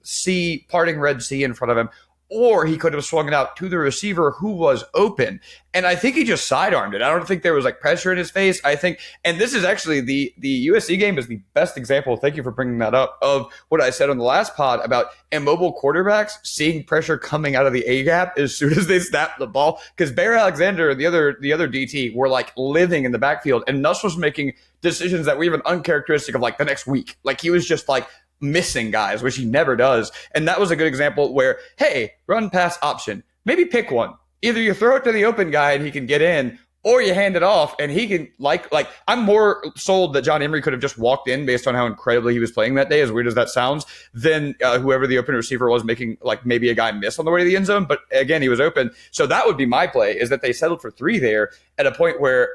parting red C in front of him, or he could have swung it out to the receiver who was open. And I think he just sidearmed it. I don't think there was like pressure in his face. I think, and this is actually the USC game is the best example, thank you for bringing that up, of what I said on the last pod about immobile quarterbacks seeing pressure coming out of the A-gap as soon as they snap the ball. Because Bear Alexander and the other DT were like living in the backfield, and Nuss was making decisions that were even uncharacteristic of like the next week. Like he was just like missing guys, which he never does. And that was a good example where, hey, run pass option, maybe pick one. Either you throw it to the open guy and he can get in, or you hand it off and he can like I'm more sold that John Emery could have just walked in based on how incredibly he was playing that day, as weird as that sounds, than whoever the open receiver was making like maybe a guy miss on the way to the end zone. But again, he was open. So that would be my play, is that they settled for 3 there at a point where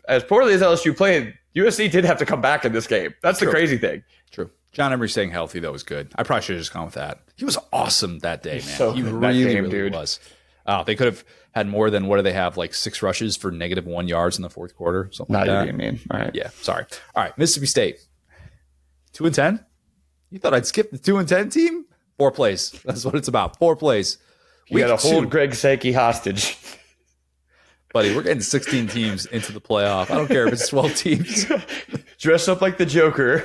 as poorly as LSU played, USC did have to come back in this game. That's the crazy thing. True. John Emery staying healthy, that was good. I probably should have just gone with that. He was awesome that day, man. So he really was. They could have had more than, what do they have, like 6 rushes for -1 yards in the fourth quarter, something like that. Not even, all right. Yeah, sorry. All right, Mississippi State, 2-10. You thought I'd skip the 2-10 team? 4 plays. That's what it's about. 4 plays. We got to hold Greg Sankey hostage. Buddy, we're getting 16 teams into the playoff. I don't care if it's 12 teams. Dress up like the Joker.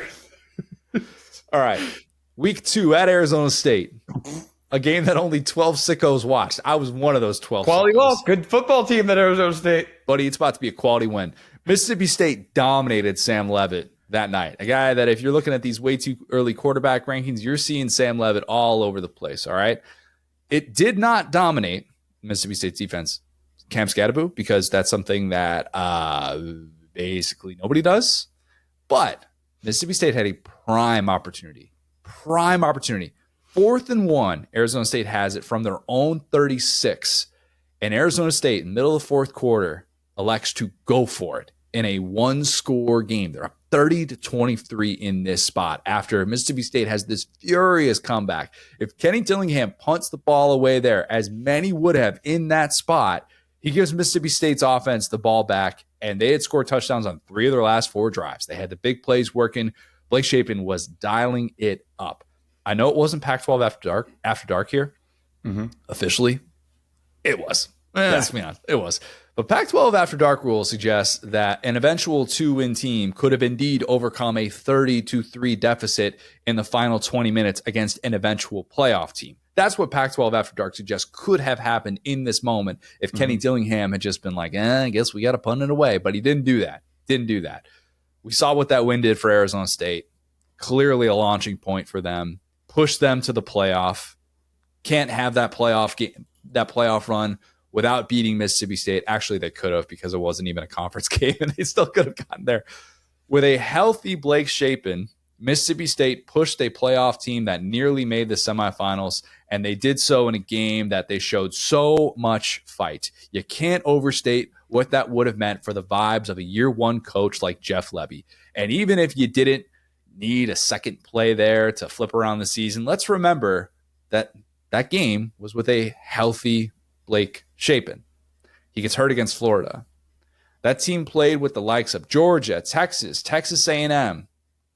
All right. Week 2 at Arizona State. A game that only 12 sickos watched. I was one of those 12 Quality sickos. loss. Good football team at Arizona State. Buddy, it's about to be a quality win. Mississippi State dominated Sam Leavitt that night. A guy that if you're looking at these way too early quarterback rankings, you're seeing Sam Leavitt all over the place, all right? It did not dominate Mississippi State's defense, Cam Scadaboo, because that's something that basically nobody does. But Mississippi State had a prime opportunity. 4th and 1, Arizona State has it from their own 36. And Arizona State, in the middle of the fourth quarter, elects to go for it in a one-score game. They're up 30-23 in this spot after Mississippi State has this furious comeback. If Kenny Dillingham punts the ball away there, as many would have in that spot, he gives Mississippi State's offense the ball back, and they had scored touchdowns on 3 of their last 4 drives. They had the big plays working. Blake Shapen was dialing it up. I know it wasn't Pac-12 after dark here. Officially, it was. Let's be honest, it was. But Pac-12 After Dark rule suggests that an eventual 2-win team could have indeed overcome a 30-3 deficit in the final 20 minutes against an eventual playoff team. That's what Pac-12 After Dark suggests could have happened in this moment if Kenny Dillingham had just been like, I guess we got to punt it away. But he didn't do that. We saw what that win did for Arizona State. Clearly a launching point for them. Pushed them to the playoff. Can't have that playoff game, that playoff run without beating Mississippi State. Actually, they could have because it wasn't even a conference game, and they still could have gotten there. With a healthy Blake Shapen, Mississippi State pushed a playoff team that nearly made the semifinals, and they did so in a game that they showed so much fight. You can't overstate what that would have meant for the vibes of a year-one coach like Jeff Lebby. And even if you didn't need a second play there to flip around the season, let's remember that that game was with a healthy Blake Shapen. He gets hurt against Florida. That team played with the likes of Georgia, Texas, Texas A&M,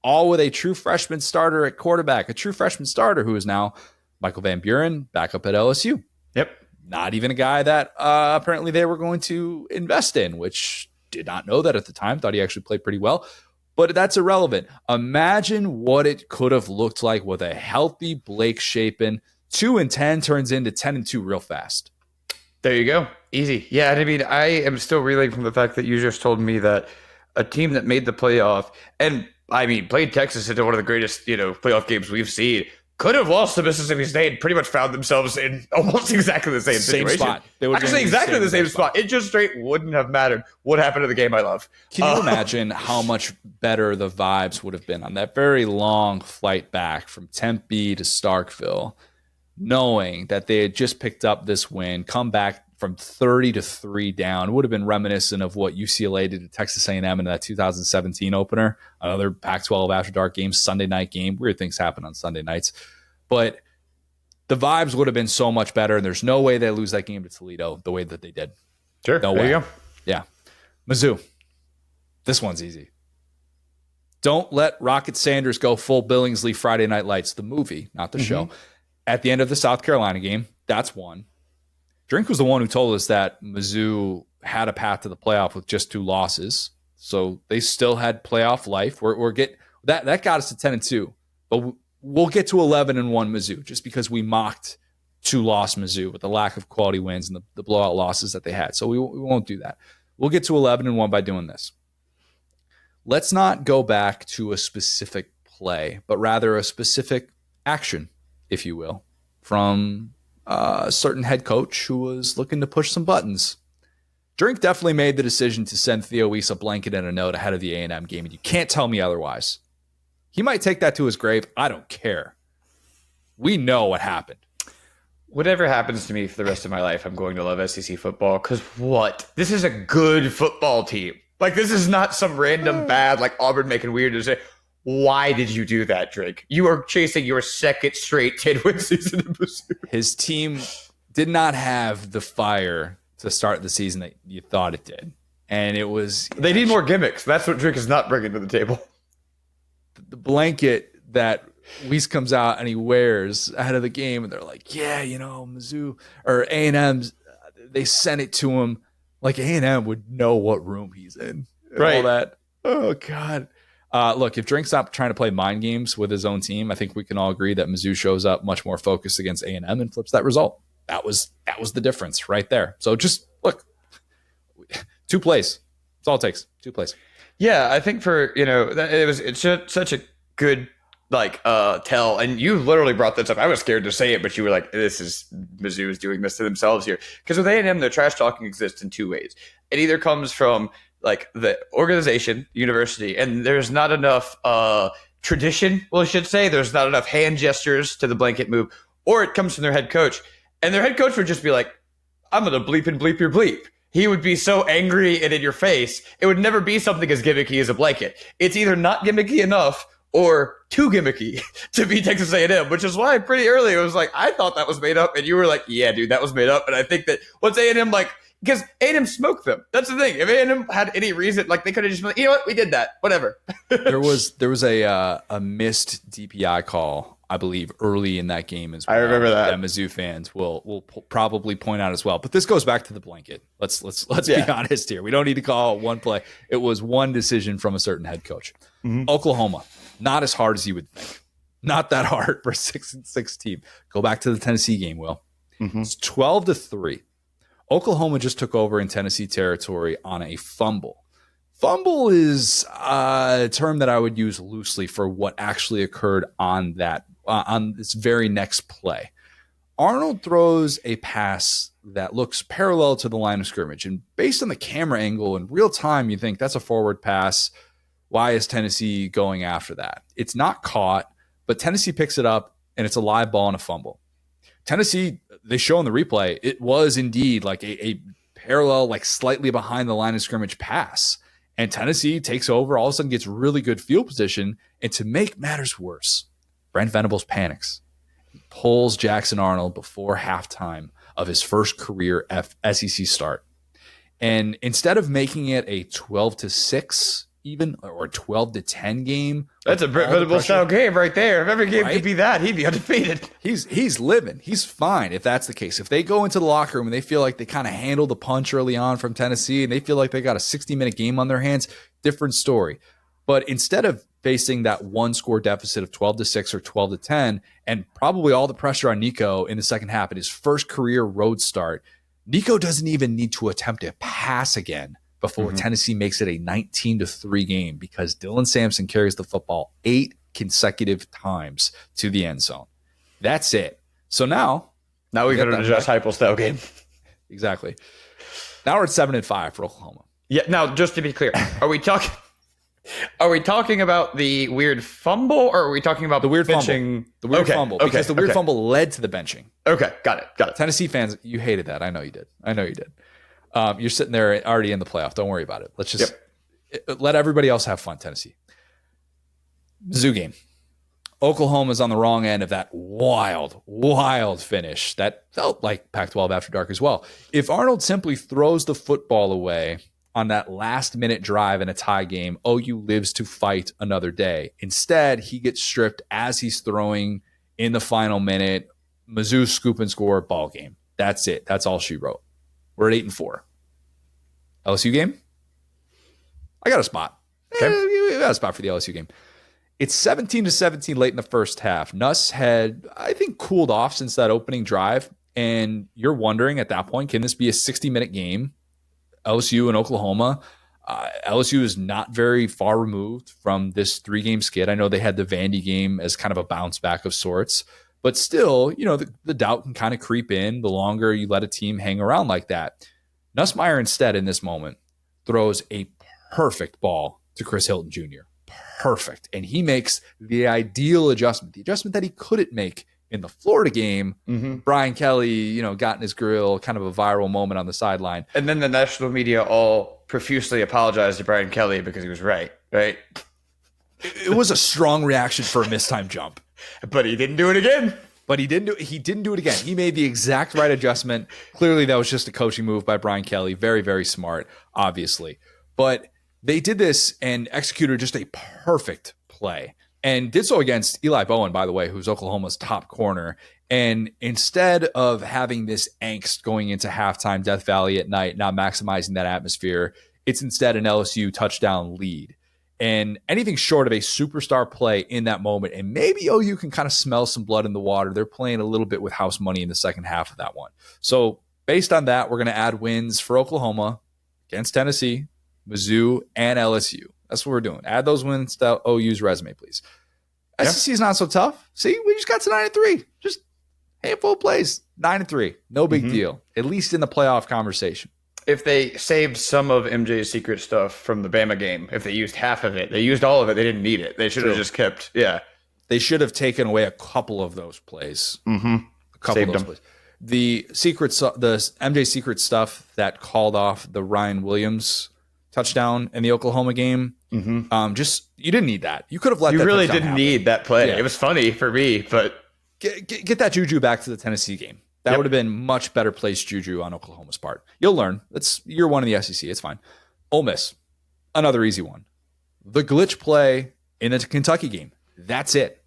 all with a true freshman starter at quarterback, a true freshman starter who is now Michael Van Buren, back up at LSU. Yep. Not even a guy that apparently they were going to invest in, which did not know that at the time. Thought he actually played pretty well. But that's irrelevant. Imagine what it could have looked like with a healthy Blake Shapen. 2-10 turns into 10-2 real fast. There you go. Easy. Yeah, I mean, I am still reeling from the fact that you just told me that a team that made the playoff, and I mean, played Texas into one of the greatest, playoff games we've seen, could have lost to Mississippi State and pretty much found themselves in almost exactly the same situation. Spot. They would actually exactly the same spot. It just straight wouldn't have mattered what happened to the game I love. Can you imagine how much better the vibes would have been on that very long flight back from Tempe to Starkville, knowing that they had just picked up this win, come back from 30-3 down? It would have been reminiscent of what UCLA did to Texas A&M in that 2017 opener, another Pac-12 After Dark game, Sunday night game. Weird things happen on Sunday nights. But the vibes would have been so much better, and there's no way they lose that game to Toledo the way that they did. Sure. No way. way. You go. Yeah. Mizzou. This one's easy. Don't let Rocket Sanders go full Billingsley Friday Night Lights, the movie, not the show. At the end of the South Carolina game, that's one. Drink was the one who told us that Mizzou had a path to the playoff with just 2 losses. So they still had playoff life. We're get that got us to 10-2. But we'll get to 11-1 Mizzou just because we mocked 2-loss Mizzou with the lack of quality wins and the blowout losses that they had. So we won't do that. We'll get to 11-1 by doing this. Let's not go back to a specific play, but rather a specific action, if you will, from a certain head coach who was looking to push some buttons. Drink definitely made the decision to send Theo Weiss a blanket and a note ahead of the A&M game, and you can't tell me otherwise. He might take that to his grave. I don't care. We know what happened. Whatever happens to me for the rest of my life, I'm going to love SEC football because what? This is a good football team. Like, this is not some random bad, like Auburn making weird to say, why did you do that, Drake? You are chasing your second straight 10-win season in Mizzou. His team did not have the fire to start the season that you thought it did. And it was... They need more gimmicks. That's what Drake is not bringing to the table. The blanket that Weiss comes out and he wears ahead of the game, and they're like, yeah, Mizzou or A&M's, they sent it to him Like A&M would know what room he's in. Right. All that. Oh, God. Look, if Drink stopped trying to play mind games with his own team, I think we can all agree that Mizzou shows up much more focused against A&M and flips that result. That was the difference right there. So just look, 2 plays. That's all it takes. 2 plays. Yeah, I think it's such a good tell. And you literally brought this up. I was scared to say it, but you were like, Mizzou is doing this to themselves here. Because with A&M, their trash talking exists in 2 ways. It either comes from like the organization, university, and there's not enough tradition, well, I should say. There's not enough hand gestures to the blanket move. Or it comes from their head coach. And their head coach would just be like, I'm going to bleep and bleep your bleep. He would be so angry and in your face. It would never be something as gimmicky as a blanket. It's either not gimmicky enough or too gimmicky to be Texas A&M, which is why pretty early it was like, I thought that was made up. And you were like, yeah, dude, that was made up. And I think that once A&M, because A&M smoked them. That's the thing. If A&M had any reason, they could have just been like, you know what, we did that. Whatever. There was a missed DPI call, I believe, early in that game as well. I remember that. Mizzou fans will probably point out as well. But this goes back to the blanket. Let's be honest here. We don't need to call it one play. It was one decision from a certain head coach. Mm-hmm. Oklahoma, not as hard as you would think. Not that hard for a 6-6 team. Go back to the Tennessee game, Will. Mm-hmm. It's 12-3. Oklahoma just took over in Tennessee territory on a fumble. Fumble is a term that I would use loosely for what actually occurred on this very next play. Arnold throws a pass that looks parallel to the line of scrimmage. And based on the camera angle in real time, you think that's a forward pass. Why is Tennessee going after that? It's not caught, but Tennessee picks it up, and it's a live ball and a fumble. Tennessee, they show in the replay, it was indeed like a parallel, slightly behind the line of scrimmage pass. And Tennessee takes over, all of a sudden gets really good field position. And to make matters worse, Brent Venables panics, pulls Jackson Arnold before halftime of his first career SEC start. And instead of making it a 12-6 even, or a 12-10 game. That's a Brent Venables style game right there. If every game could be that, he'd be undefeated. He's living. He's fine if that's the case. If they go into the locker room and they feel like they kind of handled the punch early on from Tennessee and they feel like they got a 60-minute game on their hands, different story. But instead of facing that 1-score deficit of 12-6 or 12-10, and probably all the pressure on Nico in the second half in his first career road start, Nico doesn't even need to attempt a pass again before Tennessee makes it a 19-3 game because Dylan Sampson carries the football 8 consecutive times to the end zone. That's it. So now we got an adjust Heupel style game. Exactly. Now we're at 7-5 for Oklahoma. Yeah. Now, just to be clear, are we talking about the weird fumble, or are we talking about the weird benching? Fumble? The weird fumble, because the weird fumble led to the benching. Okay, got it. Tennessee fans, you hated that. I know you did. You're sitting there already in the playoff. Don't worry about it. Let's just let everybody else have fun, Tennessee. Mizzou game. Oklahoma's on the wrong end of that wild finish that felt like Pac-12 after dark as well. If Arnold simply throws the football away on that last-minute drive in a tie game, OU lives to fight another day. Instead, he gets stripped as he's throwing in the final minute. Mizzou scoop and score, ball game. That's it. That's all she wrote. We're at 8-4. LSU game? I got a spot. Okay. We got a spot for the LSU game. It's 17-17 late in the first half. Nuss had, I think, cooled off since that opening drive. And you're wondering at that point, can this be a 60-minute game? LSU and Oklahoma. LSU is not very far removed from this 3-game skid. I know they had the Vandy game as kind of a bounce back of sorts. But still, the doubt can kind of creep in the longer you let a team hang around like that. Nussmeier instead in this moment throws a perfect ball to Chris Hilton Jr. Perfect. And he makes the ideal adjustment, the adjustment that he couldn't make in the Florida game. Brian Kelly, got in his grill, kind of a viral moment on the sideline. And then the national media all profusely apologized to Brian Kelly because he was right? It was a strong reaction for a mistimed jump. But he didn't do it again. He didn't do it again. He made the exact right adjustment. Clearly, that was just a coaching move by Brian Kelly. Very, very smart, obviously. But they did this and executed just a perfect play. And did so against Eli Bowen, by the way, who's Oklahoma's top corner. And instead of having this angst going into halftime, Death Valley at night, not maximizing that atmosphere, it's instead an LSU touchdown lead. And anything short of a superstar play in that moment, and maybe OU can kind of smell some blood in the water. They're playing a little bit with house money in the second half of that one. So based on that, we're going to add wins for Oklahoma against Tennessee, Mizzou, and LSU. That's what we're doing. Add those wins to OU's resume, please. Yep. SEC is not so tough. See, we just got to 9-3. Just handful of plays, 9-3. No big deal, at least in the playoff conversation. If they saved some of MJ's secret stuff from the Bama game, if they used half of it, they used all of it, they didn't need it. They should have just kept, They should have taken away a couple of those plays. Mm-hmm. A couple Saved of those them. plays. The MJ secret stuff that called off the Ryan Williams touchdown in the Oklahoma game, just you didn't need that. You could have let. You that really touchdown didn't happen. need that play. Yeah. It was funny for me, but Get that juju back to the Tennessee game. That would have been much better placed juju on Oklahoma's part. You'll learn. That's year one in the SEC. It's fine. Ole Miss, another easy one. The glitch play in the Kentucky game. That's it.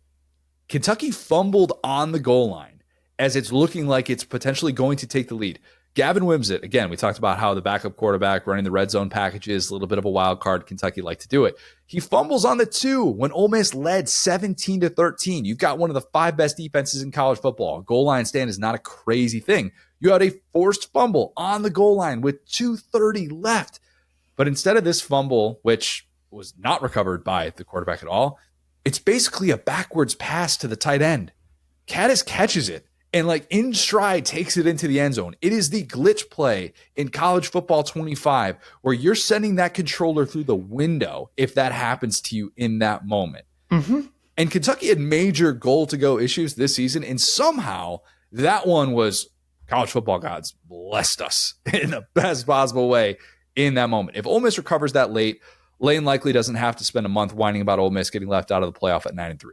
Kentucky fumbled on the goal line as it's looking like it's potentially going to take the lead. Gavin Wimsatt, again, we talked about how the backup quarterback running the red zone packages, a little bit of a wild card. Kentucky like to do it. He fumbles on the 2 when Ole Miss led 17-13. You've got one of the 5 best defenses in college football. A goal line stand is not a crazy thing. You had a forced fumble on the goal line with 2:30 left. But instead of this fumble, which was not recovered by the quarterback at all, it's basically a backwards pass to the tight end. Caddis catches it and in stride takes it into the end zone. It is the glitch play in college football 25 where you're sending that controller through the window if that happens to you in that moment. And Kentucky had major goal-to-go issues this season, and somehow that one was college football gods blessed us in the best possible way in that moment. If Ole Miss recovers that late, Lane likely doesn't have to spend a month whining about Ole Miss getting left out of the playoff at 9-3.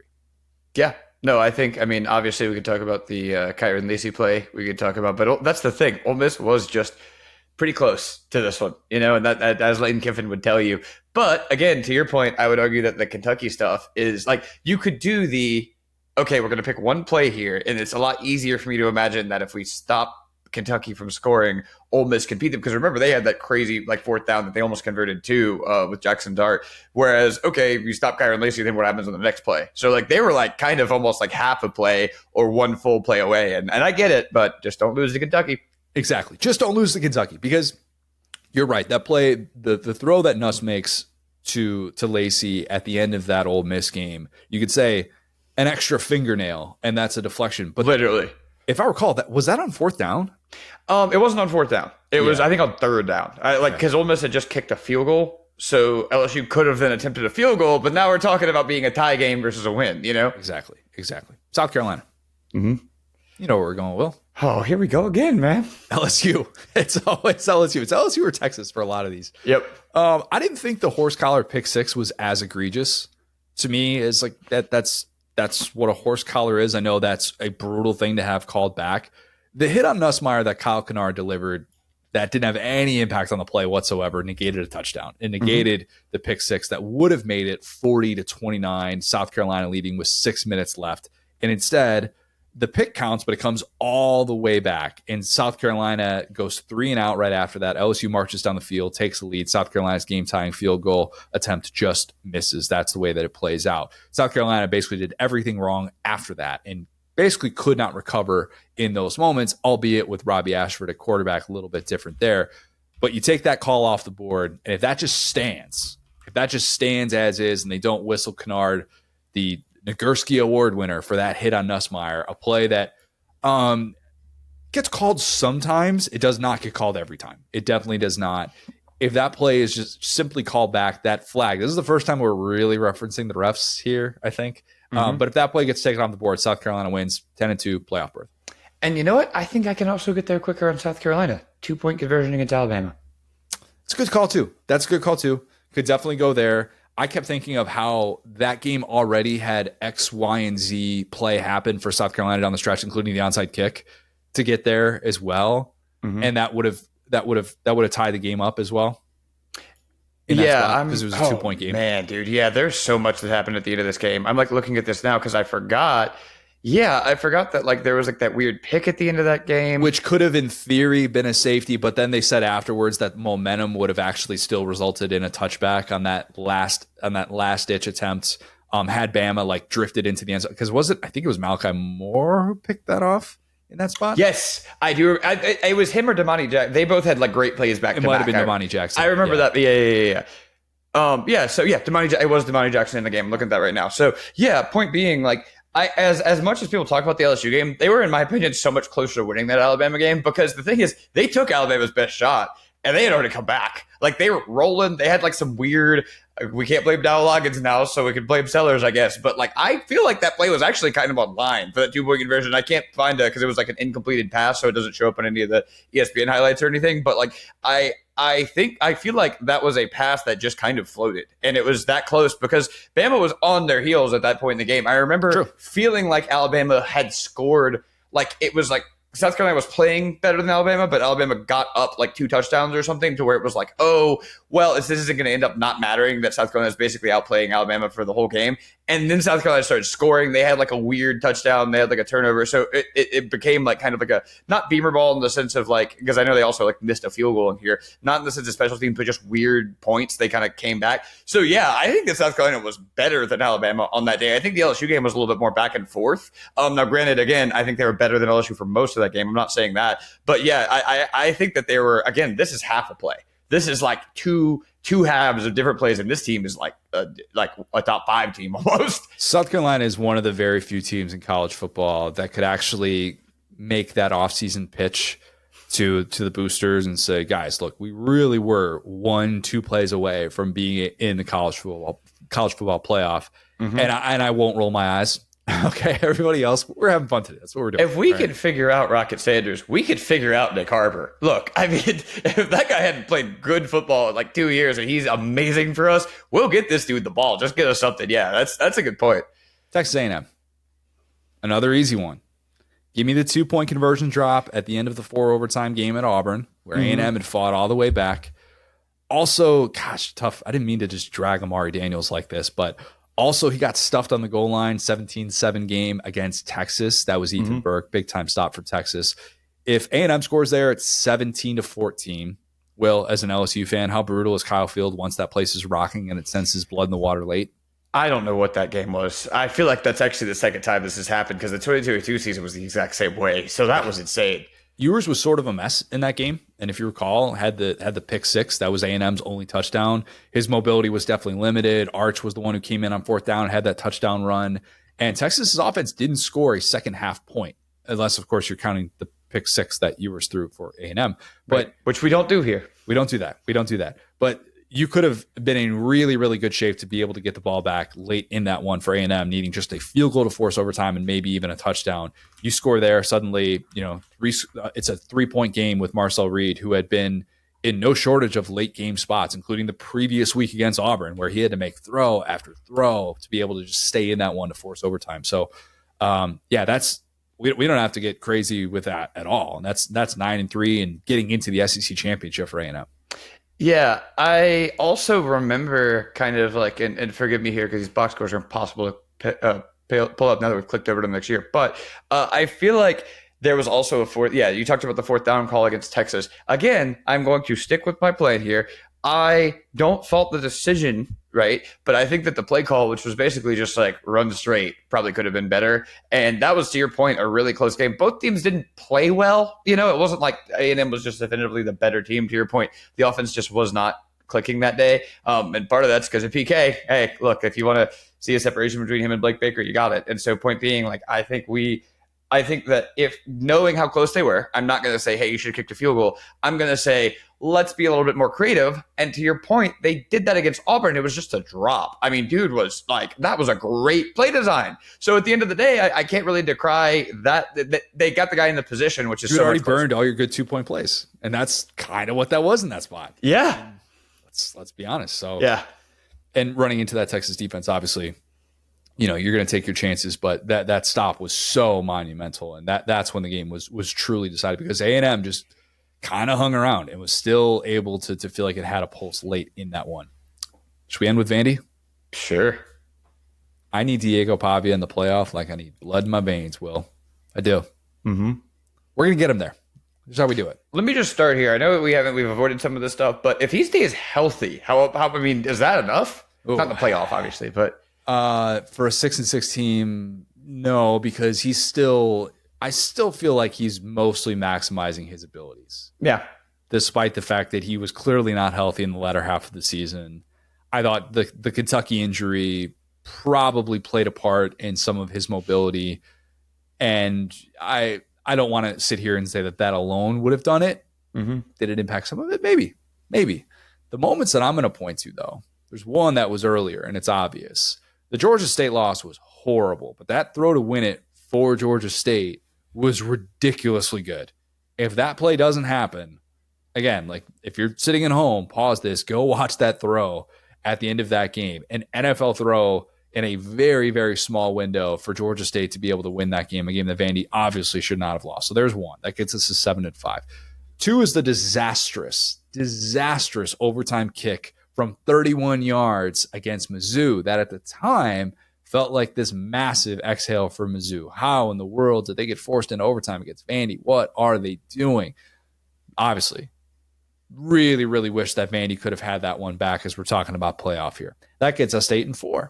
yeah. No, obviously we could talk about the Kyron Lacey play. We could talk about, but that's the thing. Ole Miss was just pretty close to this one, and that as Lane Kiffin would tell you. But again, to your point, I would argue that the Kentucky stuff is you could do we're going to pick one play here, and it's a lot easier for me to imagine that if we stop Kentucky from scoring, Ole Miss can beat them. Because remember, they had that crazy 4th down that they almost converted to with Jackson Dart. Whereas, if you stop Kyron Lacey, then what happens on the next play? So they were kind of almost half a play or one full play away. And I get it, but just don't lose to Kentucky. Exactly. Just don't lose to Kentucky, because you're right. That play, the throw that Nuss makes to Lacey at the end of that Ole Miss game, you could say an extra fingernail, and that's a deflection. But literally, if I recall, was that on 4th down? It wasn't on 4th down. It was, I think, on 3rd down. Because Ole Miss had just kicked a field goal, so LSU could have then attempted a field goal. But now we're talking about being a tie game versus a win. Exactly. South Carolina. You know where we're going, Will. Oh, here we go again, man. LSU. It's always LSU. It's LSU or Texas for a lot of these. Yep. I didn't think the horse collar pick 6 was as egregious. To me, it's that's what a horse collar is. I know that's a brutal thing to have called back. The hit on Nussmeier that Kyle Kennard delivered that didn't have any impact on the play whatsoever negated a touchdown. It negated the pick 6 that would have made it 40-29, South Carolina leading with 6 minutes left. And instead, the pick counts, but it comes all the way back. And South Carolina goes 3 and out right after that. LSU marches down the field, takes the lead. South Carolina's game-tying field goal attempt just misses. That's the way that it plays out. South Carolina basically did everything wrong after that and basically could not recover in those moments, albeit with Robbie Ashford at quarterback, a little bit different there. But you take that call off the board, and if that just stands as is, and they don't whistle Kennard, the Nagurski Award winner for that hit on Nussmeier, a play that gets called sometimes. It does not get called every time. It definitely does not. If that play is just simply called back, that flag, this is the first time we're really referencing the refs here, I think. But if that play gets taken off the board, South Carolina wins 10-2 playoff berth. And you know what? I think I can also get there quicker on South Carolina. 2-point conversion against Alabama. It's a good call, too. That's a good call, too. Could definitely go there. I kept thinking of how that game already had X, Y, and Z play happen for South Carolina down the stretch, including the onside kick to get there as well. And that would have tied the game up as well. Because it was a 2-point game. Man, dude. Yeah, there's so much that happened at the end of this game. I'm looking at this now because I forgot Yeah, I forgot that like there was like that weird pick at the end of that game. Which could have in theory been a safety, but then they said afterwards that momentum would have actually still resulted in a touchback on that last ditch attempt. Had Bama like drifted into the end zone, because I think it was Malachi Moore who picked that off in that spot. Yes, I do. It was him or Damani Jackson. They both had like great plays back to back. It might have been Damani Jackson. I remember that. Yeah. It was Damani Jackson in the game. I'm looking at that right now. So yeah, point being, like, as much as people talk about the LSU game, they were, in my opinion, so much closer to winning that Alabama game, because the thing is, they took Alabama's best shot and they had already come back. Like, they were rolling. They had like some weird, we can't blame Dow Loggins now, so we can blame Sellers, I guess. But like, I feel like that play was actually kind of on line for that 2-point conversion. I can't find it because it was like an incompleted pass, so it doesn't show up on any of the ESPN highlights or anything. But like, I feel like that was a pass that just kind of floated, and it was that close because Bama was on their heels at that point in the game. I remember feeling like Alabama had scored, like it was like South Carolina was playing better than Alabama, but Alabama got up like 2 touchdowns or something, to where it was like, oh, well, this isn't going to end up not mattering that South Carolina is basically outplaying Alabama for the whole game. And then South Carolina started scoring. They had like a weird touchdown. They had like a turnover. So it became like kind of like a, not beamer ball in the sense of like, because I know they also like missed a field goal in here, not in the sense of special teams, but just weird points. They kind of came back. So yeah, I think that South Carolina was better than Alabama on that day. I think the LSU game was a little bit more back and forth. Now, granted, again, I think they were better than LSU for most of that game. I'm not saying that, but yeah, I think that they were, again, this is half a play. This is like two halves of different plays, and this team is like a top 5 team almost. South Carolina is one of the very few teams in college football that could actually make that offseason pitch to the boosters and say, guys, look, we really were 1-2 plays away from being in the college football playoff, and I won't roll my eyes. Okay, everybody else, we're having fun today. That's what we're doing. If we could figure out Rocket Sanders, we could figure out Nick Harbor. Look, I mean, if that guy hadn't played good football in like 2 years and he's amazing for us, we'll get this dude the ball. Just get us something. Yeah, that's a good point. Texas A&M, another easy one. Give me the 2-point conversion drop at the end of the 4 overtime game at Auburn, where A&M had fought all the way back. Also, gosh, tough. I didn't mean to just drag Amari Daniels like this, but also, he got stuffed on the goal line, 17-7 game against Texas. That was Ethan Burke, big-time stop for Texas. If A&M scores there, it's 17-14. Will, as an LSU fan, how brutal is Kyle Field once that place is rocking and it senses blood in the water late? I don't know what that game was. I feel like that's actually the second time this has happened, because the 2022 season was the exact same way. So that was insane. Ewers was sort of a mess in that game, and if you recall, had the pick 6. That was A&M's only touchdown. His mobility was definitely limited. Arch was the one who came in on 4th down, had that touchdown run, and Texas's offense didn't score a second half point, unless of course you're counting the pick 6 that Ewers threw for A&M. But right. Which we don't do here. We don't do that. But you could have been in really, really good shape to be able to get the ball back late in that one for A&M, needing just a field goal to force overtime and maybe even a touchdown. You score there, suddenly, it's a 3-point game with Marcel Reed, who had been in no shortage of late game spots, including the previous week against Auburn, where he had to make throw after throw to be able to just stay in that one to force overtime. So, we don't have to get crazy with that at all. And that's 9-3 and getting into the SEC championship for A&M. Yeah, I also remember kind of like, and forgive me here because these box scores are impossible to pull up now that we've clicked over to next year. But I feel like there was also a fourth. Yeah, you talked about the 4th down call against Texas. Again, I'm going to stick with my plan here. I don't fault the decision, right? But I think that the play call, which was basically just like run straight, probably could have been better. And that was, to your point, a really close game. Both teams didn't play well. It wasn't like A&M was just definitively the better team. To your point, the offense just was not clicking that day. And part of that's because of PK. Hey, look, if you want to see a separation between him and Blake Baker, you got it. And so point being, like, I think that if knowing how close they were, I'm not going to say, hey, you should have kicked a field goal. I'm going to say, let's be a little bit more creative. And to your point, they did that against Auburn. It was just a drop. I mean, dude was like, that was a great play design. So at the end of the day, I can't really decry that they got the guy in the position, which is you already burned all your good 2-point plays. And that's kind of what that was in that spot. Yeah. Let's be honest. So yeah. And running into that Texas defense, obviously, you're going to take your chances, but that stop was so monumental, and that's when the game was truly decided, because A&M just kind of hung around and was still able to feel like it had a pulse late in that one. Should we end with Vandy? Sure. I need Diego Pavia in the playoff like I need blood in my veins, Will. I do. Mm-hmm. We're going to get him there. Here's how we do it. Let me just start here. I know we've avoided some of this stuff, but if he stays healthy, is that enough? Ooh. Not in the playoff, obviously, but for a 6-6 team, no, because I still feel like he's mostly maximizing his abilities. Yeah. Despite the fact that he was clearly not healthy in the latter half of the season. I thought the Kentucky injury probably played a part in some of his mobility. And I don't want to sit here and say that alone would have done it. Mm-hmm. Did it impact some of it? Maybe. The moments that I'm going to point to, though, there's one that was earlier, and it's obvious. The Georgia State loss was horrible, but that throw to win it for Georgia State was ridiculously good. If that play doesn't happen, again, like if you're sitting at home, pause this, go watch that throw at the end of that game. An NFL throw in a very, very small window for Georgia State to be able to win that game, a game that Vandy obviously should not have lost. So there's one. That gets us to 7-5. 2 is the disastrous overtime kick from 31 yards against Mizzou that at the time felt like this massive exhale for Mizzou. How in the world did they get forced into overtime against Vandy? What are they doing? Obviously, really, really wish that Vandy could have had that one back as we're talking about playoff here. That gets us 8-4.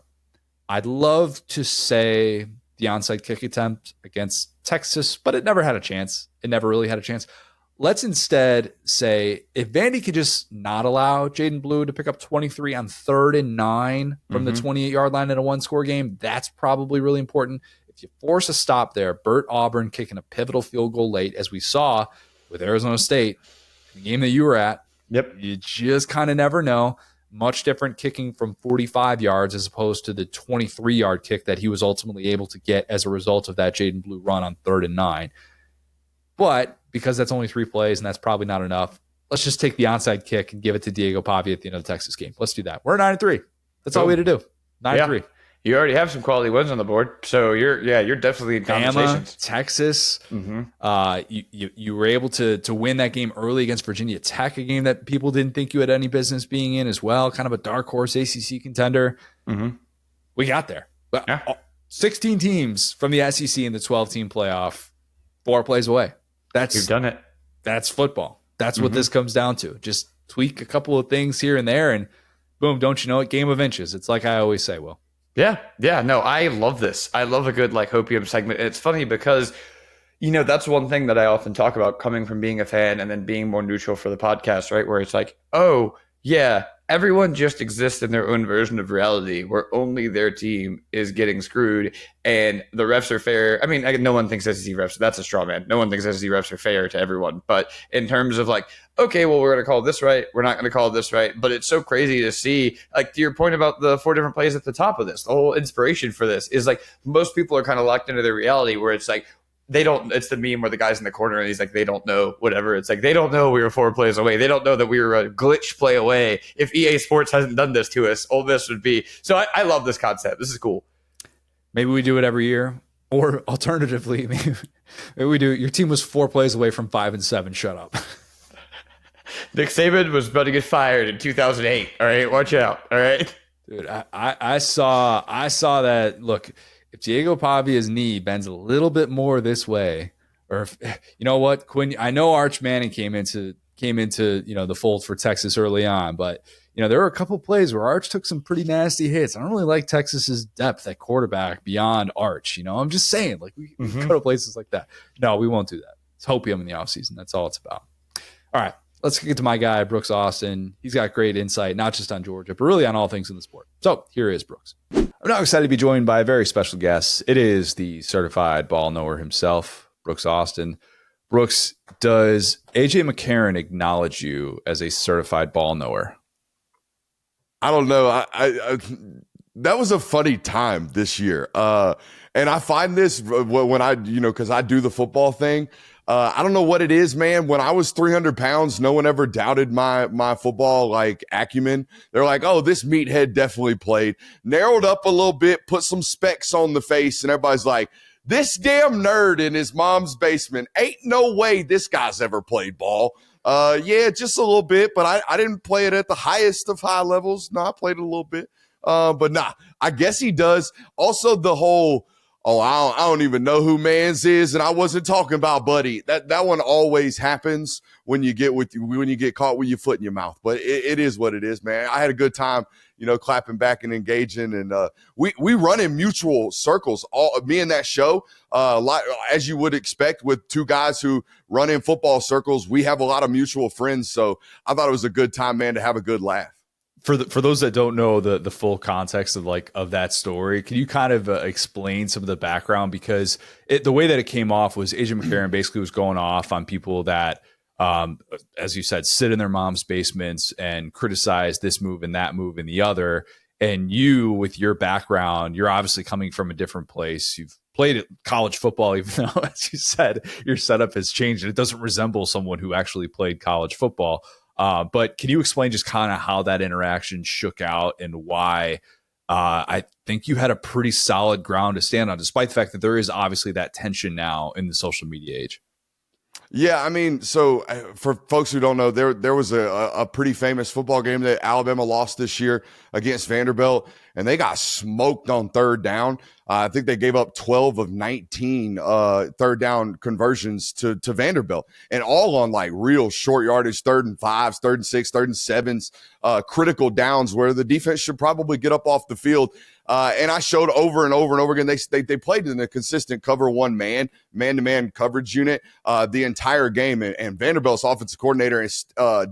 I'd love to say the onside kick attempt against Texas, but it never had a chance. It never really had a chance. Let's instead say if Vandy could just not allow Jaden Blue to pick up 23 on 3rd and 9 from the 28-yard line in a one-score game, that's probably really important. If you force a stop there, Burt Auburn kicking a pivotal field goal late, as we saw with Arizona State, the game that you were at, yep, you just kind of never know. Much different kicking from 45 yards as opposed to the 23-yard kick that he was ultimately able to get as a result of that Jaden Blue run on 3rd and 9. But because that's only 3 plays and that's probably not enough, let's just take the onside kick and give it to Diego Pavia at the end of the Texas game. Let's do that. We're 9-3. That's all we had to do. 9-3. Yeah. You already have some quality wins on the board, so you're definitely in conversations. Bama, Texas. You were able to win that game early against Virginia Tech, a game that people didn't think you had any business being in as well. Kind of a dark horse ACC contender. We got there. But 16 teams from the SEC in the 12-team playoff, 4 plays away. You've done it. That's football. That's what this comes down to. Just tweak a couple of things here and there, and boom, don't you know it? Game of inches. It's like I always say, Will. Yeah. No, I love this. I love a good hopium segment. And it's funny because, that's one thing that I often talk about coming from being a fan and then being more neutral for the podcast, right? Where it's like, oh, yeah, everyone just exists in their own version of reality where only their team is getting screwed and the refs are fair. I mean, no one thinks SEC refs. That's a straw man. No one thinks SEC refs are fair to everyone. But in terms of okay, well, we're going to call this right. We're not going to call this right. But it's so crazy to see, to your point about the 4 different plays at the top of this, the whole inspiration for this is most people are kind of locked into their reality where it's they don't, it's the meme where the guy's in the corner and he's they don't know whatever. It's they don't know we were 4 plays away. They don't know that we were a glitch play away. If EA Sports hasn't done this to us, Ole Miss would be. So I love this concept. This is cool. Maybe we do it every year. Or alternatively, maybe we do. Your team was 4 plays away from 5-7. Shut up. Nick Saban was about to get fired in 2008. All right. Watch out. All right. Dude, I saw that. Look, if Diego Pavia's knee bends a little bit more this way, or if, you know what, Quinn, I know Arch Manning came into the fold for Texas early on, but there were a couple plays where Arch took some pretty nasty hits. I don't really like Texas's depth at quarterback beyond Arch. I'm just saying, we go to places like that. No, we won't do that. It's hopium in the offseason. That's all it's about. All right, let's get to my guy, Brooks Austin. He's got great insight, not just on Georgia, but really on all things in the sport. So here is Brooks. I'm now excited to be joined by a very special guest. It is the certified ball knower himself, Brooks Austin. Brooks, does AJ McCarron acknowledge you as a certified ball knower? I don't know. I that was a funny time this year. And I find this when I, because I do the football thing. I don't know what it is, man. When I was 300 pounds, no one ever doubted my football acumen. They're like, oh, this meathead definitely played. Narrowed up a little bit, put some specs on the face, and everybody's like, this damn nerd in his mom's basement. Ain't no way this guy's ever played ball. Yeah, just a little bit, but I didn't play it at the highest of high levels. No, I played it a little bit. But nah, I guess he does. Also, the whole, I don't even know who Mans is, and I wasn't talking about Buddy. That one always happens when you get caught with your foot in your mouth. But it is what it is, man. I had a good time, clapping back and engaging, and we run in mutual circles. Me and that show, as you would expect with two guys who run in football circles, we have a lot of mutual friends. So I thought it was a good time, man, to have a good laugh. For those that don't know the full context of that story, can you kind of explain some of the background? Because the way that it came off was AJ McCarron basically was going off on people that, as you said, sit in their mom's basements and criticize this move and that move and the other. And you, with your background, you're obviously coming from a different place. You've played college football, even though, as you said, your setup has changed and it doesn't resemble someone who actually played college football. But can you explain just kind of how that interaction shook out and why I think you had a pretty solid ground to stand on, despite the fact that there is obviously that tension now in the social media age? Yeah, I mean, so for folks who don't know, there was a pretty famous football game that Alabama lost this year against Vanderbilt, and they got smoked on third down. I think they gave up 12 of 19 third down conversions to Vanderbilt, and all on like real short yardage, 3rd and 5s, 3rd and 6, 3rd and 7s, critical downs where the defense should probably get up off the field. And I showed over and over and over again, they played in a consistent cover one man-to-man coverage unit the entire game. And Vanderbilt's offensive coordinator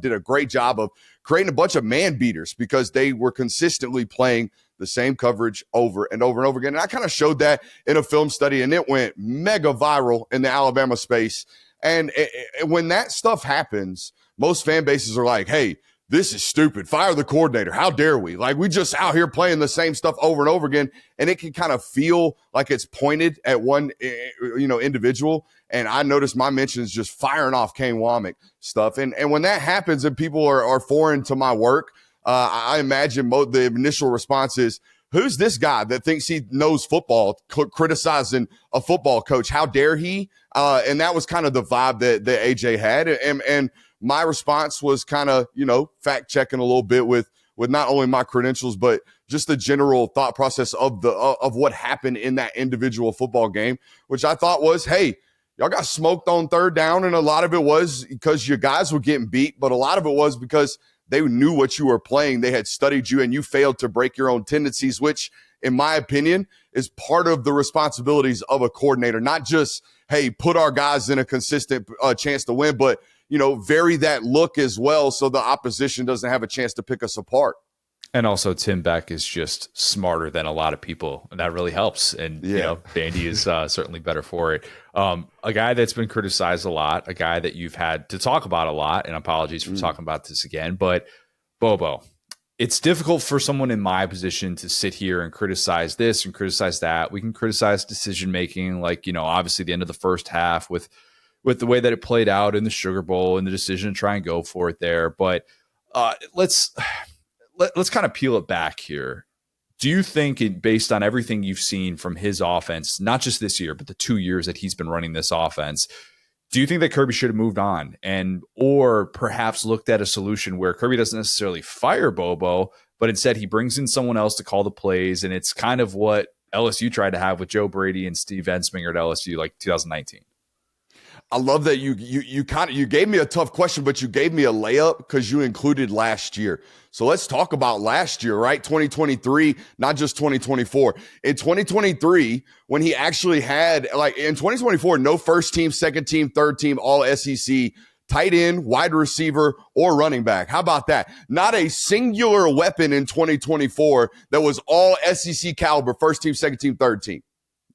did a great job of creating a bunch of man beaters because they were consistently playing the same coverage over and over and over again. And I kind of showed that in a film study, and it went mega viral in the Alabama space. And when that stuff happens, most fan bases are like, hey, this is stupid. Fire the coordinator. How dare we? Like, we just out here playing the same stuff over and over again. And it can kind of feel like it's pointed at one, individual. And I noticed my mentions just firing off Kane Womack stuff. And when that happens and people are foreign to my work, I imagine the initial response is, who's this guy that thinks he knows football, criticizing a football coach? How dare he? And that was kind of the vibe that AJ had. And my response was kind of, fact checking a little bit with not only my credentials, but just the general thought process of what happened in that individual football game, which I thought was, hey, y'all got smoked on third down. And a lot of it was because your guys were getting beat, but a lot of it was because they knew what you were playing. They had studied you and you failed to break your own tendencies, which in my opinion is part of the responsibilities of a coordinator, not just, hey, put our guys in a consistent chance to win, but vary that look as well so the opposition doesn't have a chance to pick us apart. And also, Tim Beck is just smarter than a lot of people, and that really helps. And, Vandy is certainly better for it. A guy that's been criticized a lot, a guy that you've had to talk about a lot, and apologies for talking about this again, but Bobo, it's difficult for someone in my position to sit here and criticize this and criticize that. We can criticize decision-making, like, obviously the end of the first half with the way that it played out in the Sugar Bowl and the decision to try and go for it there. But let's kind of peel it back here. Do you think, based on everything you've seen from his offense, not just this year, but the 2 years that he's been running this offense, do you think that Kirby should have moved on or perhaps looked at a solution where Kirby doesn't necessarily fire Bobo, but instead he brings in someone else to call the plays? And it's kind of what LSU tried to have with Joe Brady and Steve Ensminger at LSU, like 2019. I love that you gave me a tough question, but you gave me a layup because you included last year. So let's talk about last year, right? 2023, not just 2024. In 2023, when he actually had, like in 2024, no first team, second team, third team, all SEC, tight end, wide receiver, or running back. How about that? Not a singular weapon in 2024 that was all SEC caliber, first team, second team, third team.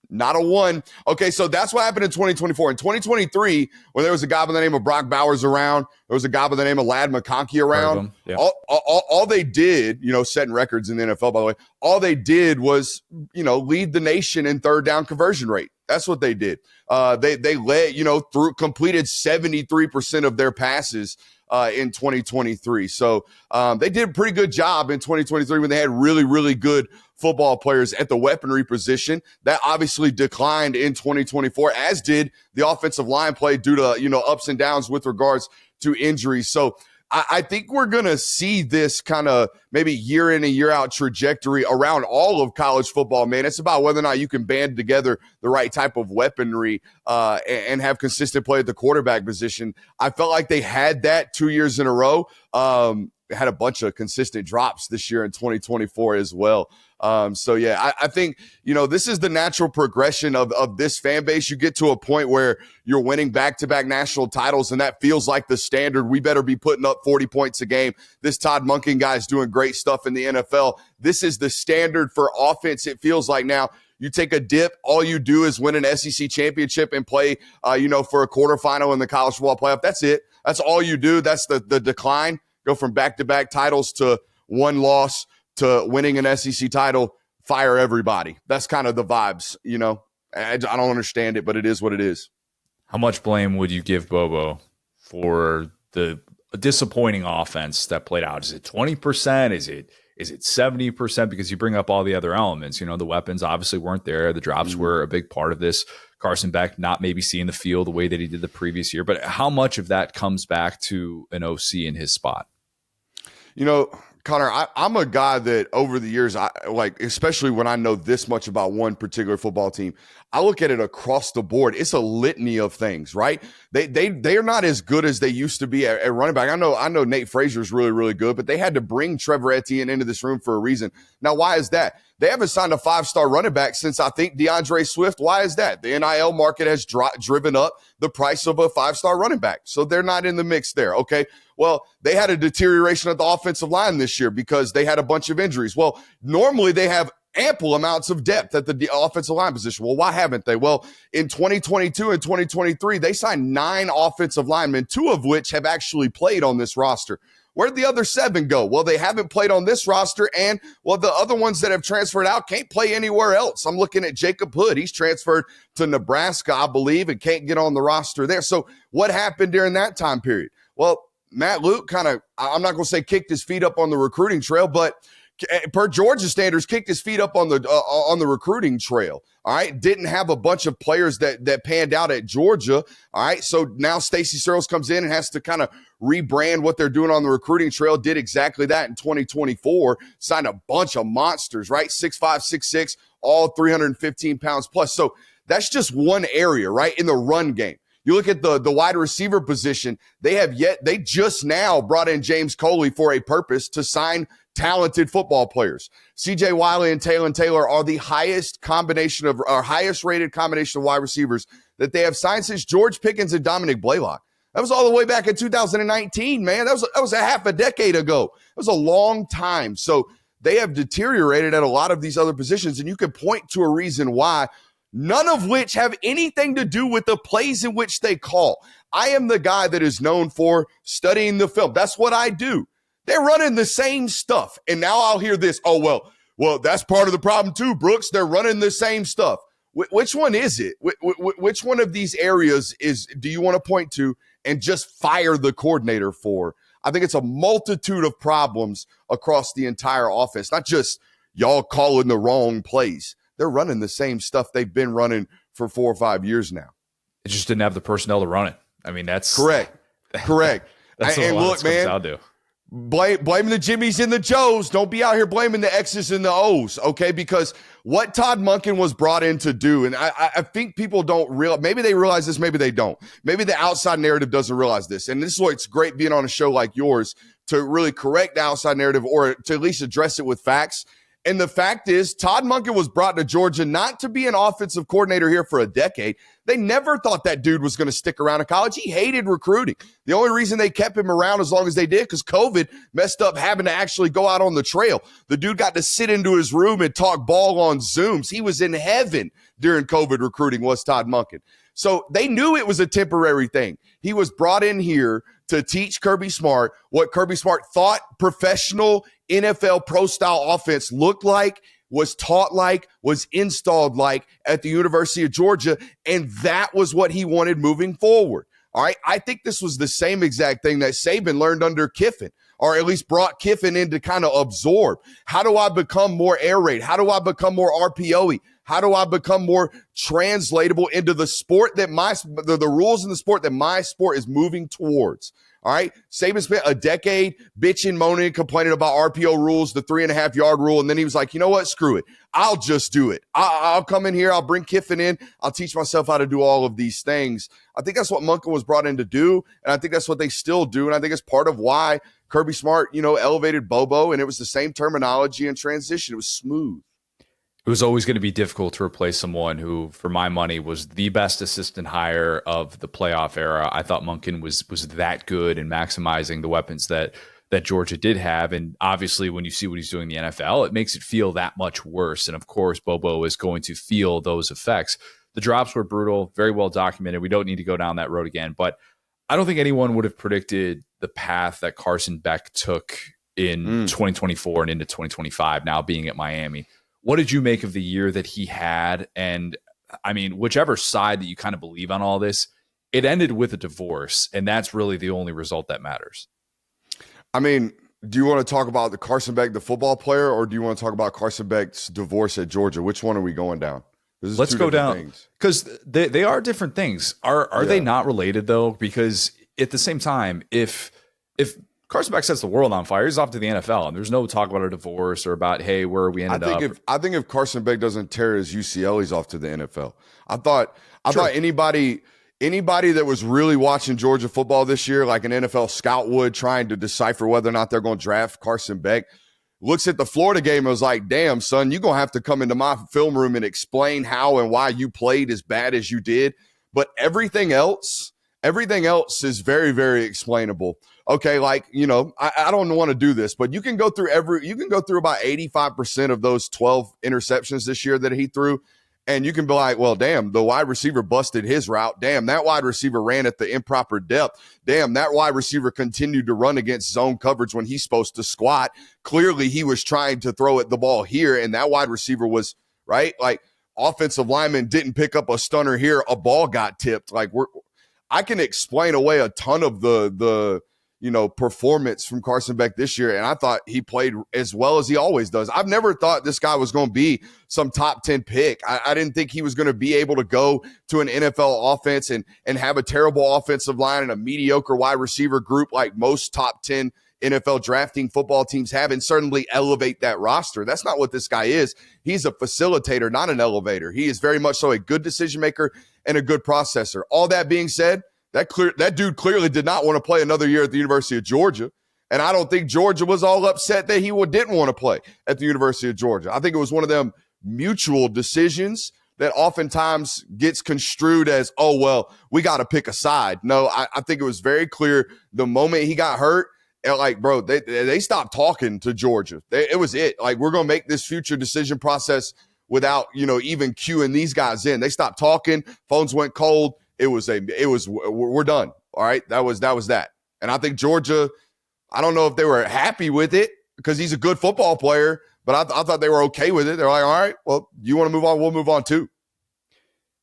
Not a one. Okay, so that's what happened in 2024. In 2023, when there was a guy by the name of Brock Bowers around, there was a guy by the name of Ladd McConkey around. Yeah. All they did, setting records in the NFL, by the way, all they did was, lead the nation in third down conversion rate. That's what they did. They led, completed 73% of their passes in 2023. So they did a pretty good job in 2023 when they had really, really good football players at the weaponry position. That obviously declined in 2024, as did the offensive line play due to, ups and downs with regards to injuries. So I think we're going to see this kind of maybe year in and year out trajectory around all of college football, man. It's about whether or not you can band together the right type of weaponry and have consistent play at the quarterback position. I felt like they had that 2 years in a row. Had a bunch of consistent drops this year in 2024 as well. So yeah, I think, this is the natural progression of this fan base. You get to a point where you're winning back-to-back national titles, and that feels like the standard. We better be putting up 40 points a game. This Todd Monken guy is doing great stuff in the NFL. This is the standard for offense. It feels like now you take a dip, all you do is win an SEC championship and play, for a quarterfinal in the college football playoff. That's it. That's all you do. That's the decline. Go from back-to-back titles to one loss to winning an SEC title, fire everybody. That's kind of the vibes, I don't understand it, but it is what it is. How much blame would you give Bobo for the disappointing offense that played out? Is it 20%? Is it 70%? Because you bring up all the other elements. The weapons obviously weren't there. The drops were a big part of this. Carson Beck not maybe seeing the field the way that he did the previous year. But how much of that comes back to an OC in his spot? Connor, I'm a guy that over the years, especially when I know this much about one particular football team, I look at it across the board. It's a litany of things, right? They are not as good as they used to be at running back. I know Nate Frazier is really, really good, but they had to bring Trevor Etienne into this room for a reason. Now, why is that? They haven't signed a 5-star running back since, I think, DeAndre Swift. Why is that? The NIL market has driven up the price of a 5-star running back. So they're not in the mix there. Okay. Well, they had a deterioration of the offensive line this year because they had a bunch of injuries. Well, normally they have ample amounts of depth at the offensive line position. Well, why haven't they? Well, in 2022 and 2023, they signed 9 offensive linemen, 2 of which have actually played on this roster. Where'd the other 7 go? Well, they haven't played on this roster, and, the other ones that have transferred out can't play anywhere else. I'm looking at Jacob Hood. He's transferred to Nebraska, I believe, and can't get on the roster there. So what happened during that time period? Well, Matt Luke kind of, I'm not going to say kicked his feet up on the recruiting trail, but per Georgia standards, kicked his feet up on the recruiting trail. All right. Didn't have a bunch of players that panned out at Georgia. All right. So now Stacey Searles comes in and has to kind of rebrand what they're doing on the recruiting trail. Did exactly that in 2024. Signed a bunch of monsters, right? 6'5", 6'6", all 315 pounds plus. So that's just one area, right? In the run game. You look at the wide receiver position, they just now brought in James Coley for a purpose to sign talented football players. C.J. Wiley and Taylor Taylor are the highest rated combination of wide receivers that they have signed since George Pickens and Dominic Blaylock. That was all the way back in 2019, man. That was a half a decade ago. It was a long time. So they have deteriorated at a lot of these other positions, and you can point to a reason why, none of which have anything to do with the plays in which they call. I am the guy that is known for studying the film. That's what I do. They're running the same stuff. And now I'll hear this. Oh, well, that's part of the problem too, Brooks. They're running the same stuff. Which one is it? Which one of these areas do you want to point to and just fire the coordinator for? I think it's a multitude of problems across the entire offense, not just y'all calling the wrong plays. They're running the same stuff they've been running for 4 or 5 years now. It just didn't have the personnel to run it. I mean, that's correct. That's what and look, man, blame the Jimmies and the Joes. Don't be out here blaming the X's and the O's, okay? Because what Todd Monken was brought in to do, and I think people don't realize, maybe they realize this, maybe they don't. Maybe the outside narrative doesn't realize this. And this is why it's great being on a show like yours to really correct the outside narrative or to at least address it with facts. And the fact is, Todd Monken was brought to Georgia not to be an offensive coordinator here for a decade. They never thought that dude was going to stick around in college. He hated recruiting. The only reason they kept him around as long as they did, because COVID messed up having to actually go out on the trail. The dude got to sit into his room and talk ball on Zooms. He was in heaven during COVID recruiting, was Todd Monken. So they knew it was a temporary thing. He was brought in here to teach Kirby Smart what Kirby Smart thought professional NFL pro-style offense looked like, was taught like, was installed like at the University of Georgia, and that was what he wanted moving forward. All right, I think this was the same exact thing that Saban learned under Kiffin, or at least brought Kiffin in to kind of absorb. How do I become more air raid? How do I become more RPO-y? How do I become more translatable into the sport that the rules in the sport that my sport is moving towards? All right. Saban spent a decade bitching, moaning, complaining about RPO rules, the 3.5 yard rule. And then he was like, you know what? Screw it. I'll just do it. I'll come in here. I'll bring Kiffin in. I'll teach myself how to do all of these things. I think that's what Monken was brought in to do. And I think that's what they still do. And I think it's part of why Kirby Smart, elevated Bobo. And it was the same terminology and transition. It was smooth. It was always going to be difficult to replace someone who, for my money, was the best assistant hire of the playoff era. I thought Monken was that good in maximizing the weapons that Georgia did have. And obviously, when you see what he's doing in the NFL, it makes it feel that much worse. And of course, Bobo is going to feel those effects. The drops were brutal, very well documented. We don't need to go down that road again. But I don't think anyone would have predicted the path that Carson Beck took in 2024 and into 2025, now being at Miami. What did you make of the year that he had? And I mean, whichever side that you kind of believe on all this, it ended with a divorce. And that's really the only result that matters. I mean, do you want to talk about the Carson Beck, the football player, or do you want to talk about Carson Beck's divorce at Georgia? Which one are we going down? Let's go down, because they are different things. Are they not related, though? Because at the same time, if Carson Beck sets the world on fire, he's off to the NFL, and there's no talk about a divorce or about, hey, where we ended up. I think if Carson Beck doesn't tear his UCL, he's off to the NFL. I thought anybody that was really watching Georgia football this year, like an NFL scout would, trying to decipher whether or not they're going to draft Carson Beck, looks at the Florida game and was like, damn, son, you're going to have to come into my film room and explain how and why you played as bad as you did. But everything else is very, very explainable. Okay, like, I don't want to do this, but you can go through about 85% of those 12 interceptions this year that he threw, and you can be like, well, damn, the wide receiver busted his route. Damn, that wide receiver ran at the improper depth. Damn, that wide receiver continued to run against zone coverage when he's supposed to squat. Clearly, he was trying to throw at the ball here, and that wide receiver was, right? Like, offensive lineman didn't pick up a stunner here. A ball got tipped. Like, I can explain away a ton of the performance from Carson Beck this year, and I thought he played as well as he always does. I've never thought this guy was going to be some top 10 pick. I didn't think he was going to be able to go to an NFL offense and have a terrible offensive line and a mediocre wide receiver group like most top 10 NFL drafting football teams have, and certainly elevate that roster. That's not what this guy is. He's a facilitator, not an elevator. He is very much so a good decision maker and a good processor. All that being said, that dude clearly did not want to play another year at the University of Georgia. And I don't think Georgia was all upset that he didn't want to play at the University of Georgia. I think it was one of them mutual decisions that oftentimes gets construed as, oh, well, we got to pick a side. No, I think it was very clear the moment he got hurt, and like, bro, they stopped talking to Georgia. It was it. Like, we're going to make this future decision process without, even queuing these guys in. They stopped talking. Phones went cold. We're done. All right. That was that. And I think Georgia, I don't know if they were happy with it because he's a good football player, but I thought they were okay with it. They're like, all right, well, you want to move on? We'll move on too.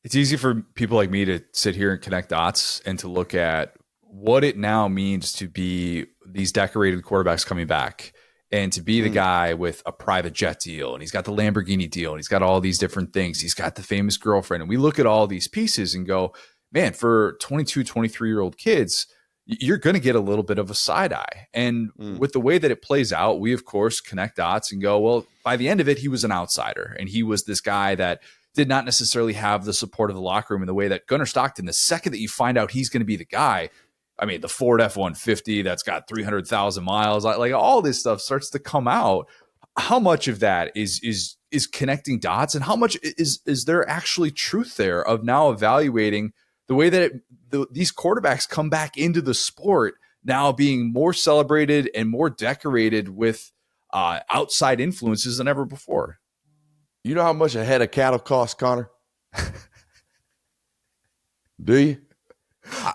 It's easy for people like me to sit here and connect dots and to look at what it now means to be these decorated quarterbacks coming back and to be the guy with a private jet deal, and he's got the Lamborghini deal, and he's got all these different things. He's got the famous girlfriend. And we look at all these pieces and go, man, for 22, 23-year-old kids, you're going to get a little bit of a side eye. And with the way that it plays out, we, of course, connect dots and go, well, by the end of it, he was an outsider. And he was this guy that did not necessarily have the support of the locker room in the way that Gunnar Stockton, the second that you find out he's going to be the guy, I mean, the Ford F-150 that's got 300,000 miles, like all this stuff starts to come out. How much of that is connecting dots, and how much is there actually truth there of now evaluating the way that these quarterbacks come back into the sport now being more celebrated and more decorated with outside influences than ever before? You know how much a head of cattle costs, Connor? Do you?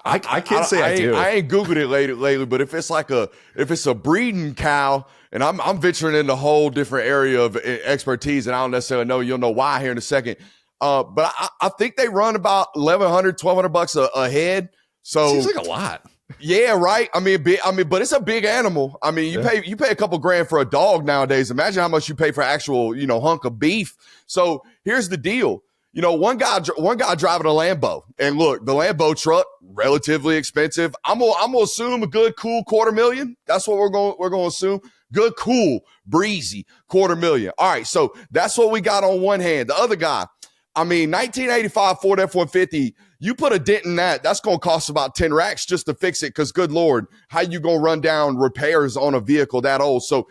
I can't say I do. I ain't Googled it lately, but if it's a breeding cow, and I'm venturing into a whole different area of expertise, and I don't necessarily know, you'll know why here in a second. But I think they run about $1,100, $1,200 a head. So seems like a lot. Yeah, right. But it's a big animal. I mean, you pay a couple grand for a dog nowadays. Imagine how much you pay for actual, hunk of beef. So here's the deal. One guy driving a Lambo, and look, the Lambo truck relatively expensive. I'm gonna assume a good, cool $250,000. That's what we're gonna assume. Good, cool, breezy $250,000. All right, so that's what we got on one hand. The other guy, 1985 Ford F-150. You put a dent in that, that's going to cost about 10 racks just to fix it. Because good Lord, how you going to run down repairs on a vehicle that old? So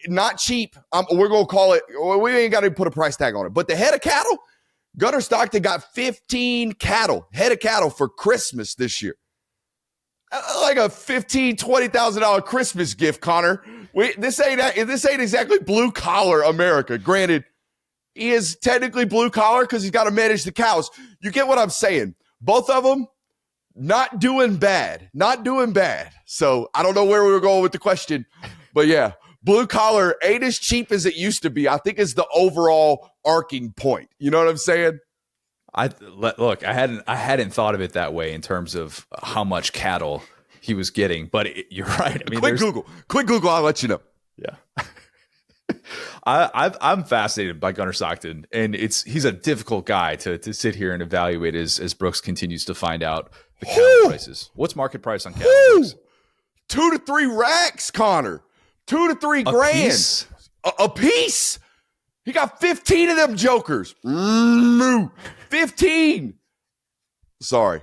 not cheap. We're going to call it, we ain't got to put a price tag on it. But the head of cattle, Gunnar Stockton got 15 head of cattle for Christmas this year. Like a $15,000, $20,000 Christmas gift, Connor. This ain't exactly blue collar America. Granted, he is technically blue collar because he's got to manage the cows. You get what I'm saying? Both of them not doing bad. So I don't know where we were going with the question, but yeah, blue collar ain't as cheap as it used to be. I think is the overall arcing point. You know what I'm saying? I hadn't thought of it that way in terms of how much cattle he was getting, but you're right. I mean, quick Google. I'll let you know. Yeah. I'm fascinated by Gunnar Stockton, and he's a difficult guy to sit here and evaluate as Brooks continues to find out the cattle prices. What's market price on cattle? 2 to 3 racks, Connor. 2 to 3 grand a piece. He got 15 of them jokers. 15. Sorry.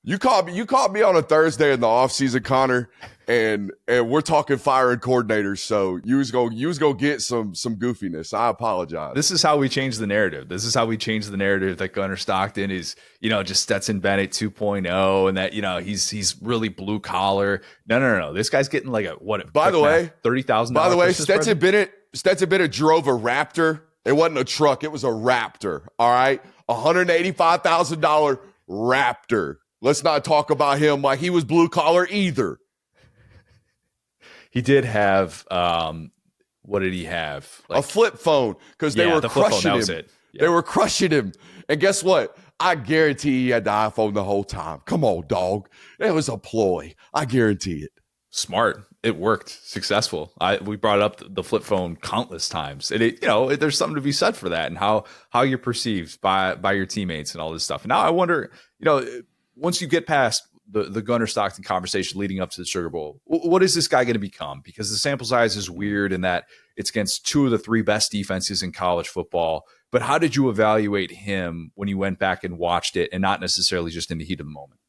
You called me on a Thursday in the offseason, Connor, and we're talking firing coordinators. So you was gonna get some goofiness. I apologize. This is how we change the narrative. That Gunnar Stockton is, just Stetson Bennett 2.0, and that he's really blue collar. No. This guy's getting like By the way, $30,000. By the way, Stetson Bennett drove a Raptor. It wasn't a truck. It was a Raptor. All right, $185,000 Raptor. Let's not talk about him like he was blue collar either. He did have, what did he have? A flip phone, because they were crushing him. That was it. Yeah. They were crushing him. And guess what? I guarantee he had the iPhone the whole time. Come on, dog. It was a ploy. I guarantee it. Smart. It worked. Successful. We brought up the flip phone countless times. And there's something to be said for that and how you're perceived by your teammates and all this stuff. And now I wonder, once you get past the Gunnar Stockton conversation leading up to the Sugar Bowl, what is this guy going to become? Because the sample size is weird in that it's against 2 of the 3 best defenses in college football. But how did you evaluate him when you went back and watched it and not necessarily just in the heat of the moment?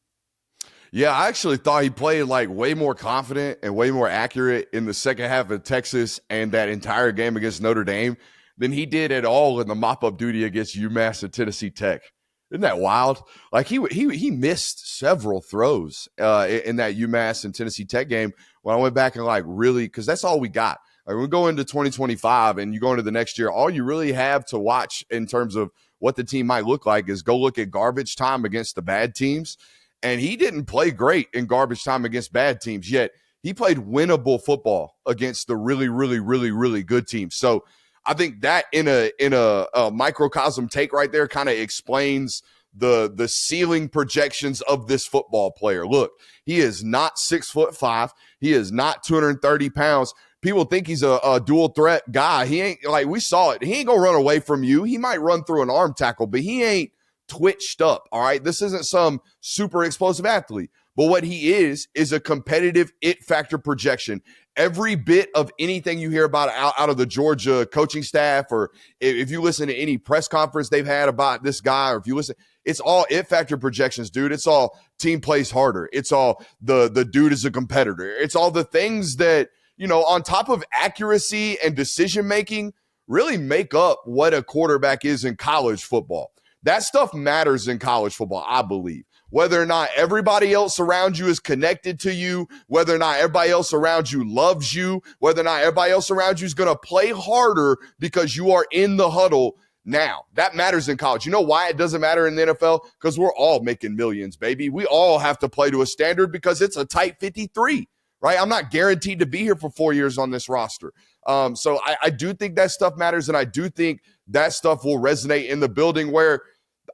Yeah, I actually thought he played like way more confident and way more accurate in the second half of Texas and that entire game against Notre Dame than he did at all in the mop-up duty against UMass and Tennessee Tech. Isn't that wild? Like he missed several throws in that UMass and Tennessee Tech game when I went back and really, because that's all we got. Like we go into 2025 and you go into the next year, all you really have to watch in terms of what the team might look like is go look at garbage time against the bad teams. And he didn't play great in garbage time against bad teams, yet he played winnable football against the really, really, really, really good teams. So I think that in a microcosm take right there kind of explains the ceiling projections of this football player. Look, he is not 6'5". He is not 230 pounds. People think he's a dual threat guy. He ain't, like we saw it. He ain't gonna run away from you. He might run through an arm tackle, but he ain't twitched up. All right. This isn't some super explosive athlete, but what he is a competitive it factor projection. Every bit of anything you hear about out of the Georgia coaching staff, or if you listen to any press conference they've had about this guy, or if you listen, it's all it factor projections, dude. It's all team plays harder. It's all the dude is a competitor. It's all the things that, on top of accuracy and decision making, really make up what a quarterback is in college football. That stuff matters in college football, I believe. Whether or not everybody else around you is connected to you, whether or not everybody else around you loves you, whether or not everybody else around you is going to play harder because you are in the huddle now. That matters in college. You know why it doesn't matter in the NFL? Because we're all making millions, baby. We all have to play to a standard because it's a tight 53, right? I'm not guaranteed to be here for 4 years on this roster. So I do think that stuff matters, and I do think that stuff will resonate in the building where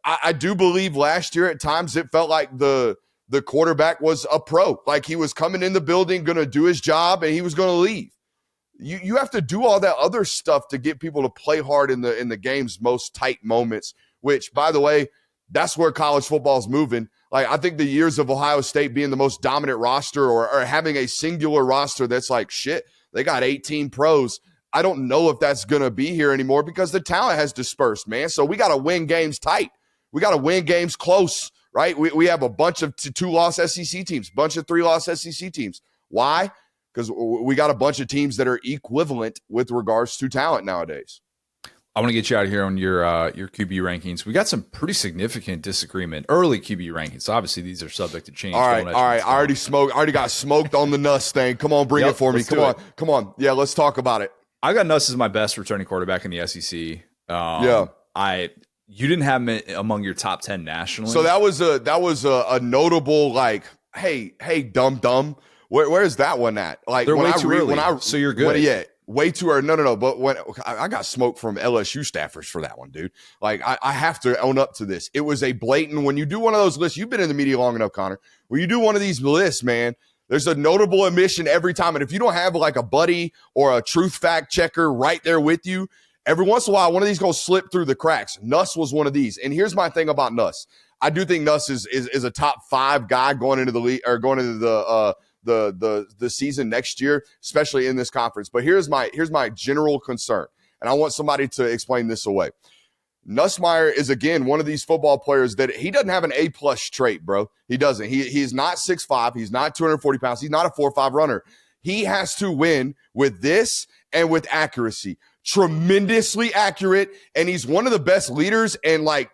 I do believe last year at times it felt like the the quarterback was a pro. Like he was coming in the building, going to do his job, and he was going to leave. You have to do all that other stuff to get people to play hard in the game's most tight moments, which, by the way, that's where college football is moving. Like, I think the years of Ohio State being the most dominant roster or having a singular roster that's like, shit, they got 18 pros. I don't know if that's going to be here anymore because the talent has dispersed, man. So we got to win games tight. We got to win games close, right? We have a bunch of 2-loss SEC teams, bunch of 3-loss SEC teams. Why? Because we got a bunch of teams that are equivalent with regards to talent nowadays. I want to get you out of here on your QB rankings. We got some pretty significant disagreement. Early QB rankings. Obviously, these are subject to change. All right. I already got smoked on the Nuss thing. Come on, bring it for me. Come on. Yeah, let's talk about it. I got Nuss as my best returning quarterback in the SEC. You didn't have him among your top 10 nationally. So that was a notable like, hey, dumb. Where's that one at? Like they're way too early. So you're good. Way too early. No. But when I got smoked from LSU staffers for that one, dude. Like I have to own up to this. It was a blatant. When you do one of those lists, you've been in the media long enough, Connor. When you do one of these lists, man, there's a notable omission every time. And if you don't have like a buddy or a truth fact checker right there with you, every once in a while, one of these going to slip through the cracks. Nuss was one of these. And here's my thing about Nuss. I do think Nuss is a top 5 guy going into the league or going into the season next year, especially in this conference. But here's my general concern, and I want somebody to explain this away. Nussmeier is, again, one of these football players that he doesn't have an A-plus trait, bro. He doesn't. He's not 6'5". He's not 240 pounds. He's not a 4.5 runner. He has to win with this and with accuracy. Tremendously accurate, and he's one of the best leaders and like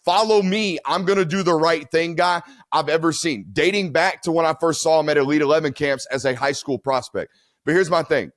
follow me, I'm going to do the right thing guy I've ever seen, dating back to when I first saw him at Elite 11 camps as a high school prospect. But here's my thing.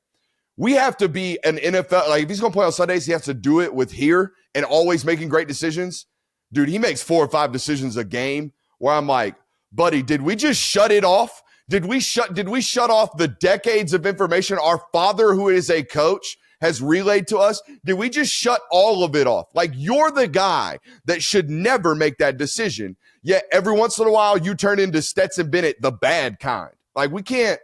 We have to be an NFL, like if he's going to play on Sundays, he has to do it with here and always making great decisions. Dude, he makes 4 or 5 decisions a game where I'm like, buddy, did we just shut it off? Did we shut off the decades of information our father, who is a coach, has relayed to us? Did we just shut all of it off? Like, you're the guy that should never make that decision. Yet every once in a while you turn into Stetson Bennett, the bad kind. Like, we can't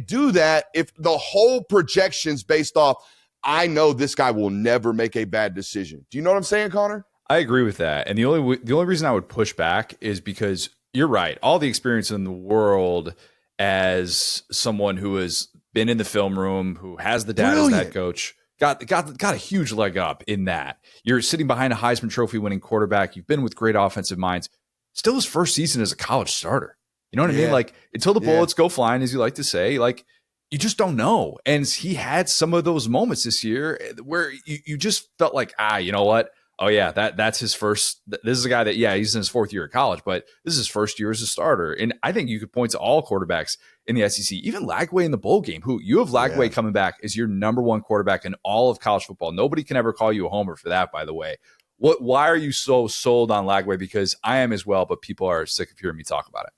do that if the whole projection's based off, I know this guy will never make a bad decision. Do you know what I'm saying, Connor? I agree with that. And the only reason I would push back is because you're right. All the experience in the world as someone who has been in the film room, who has the dad as that coach, got a huge leg up in that. You're sitting behind a Heisman Trophy winning quarterback. You've been with great offensive minds. Still his first season as a college starter. You know what I mean? Like, until the bullets go flying, as you like to say, like, you just don't know. And he had some of those moments this year where you just felt like, you know what? Oh yeah, that's his first. This is a guy that, he's in his 4th year of college, but this is his first year as a starter. And I think you could point to all quarterbacks in the SEC, even Lagway in the bowl game, who you have Lagway coming back as your number 1 quarterback in all of college football. Nobody can ever call you a homer for that, by the way. Why are you so sold on Lagway? Because I am as well, but people are sick of hearing me talk about it.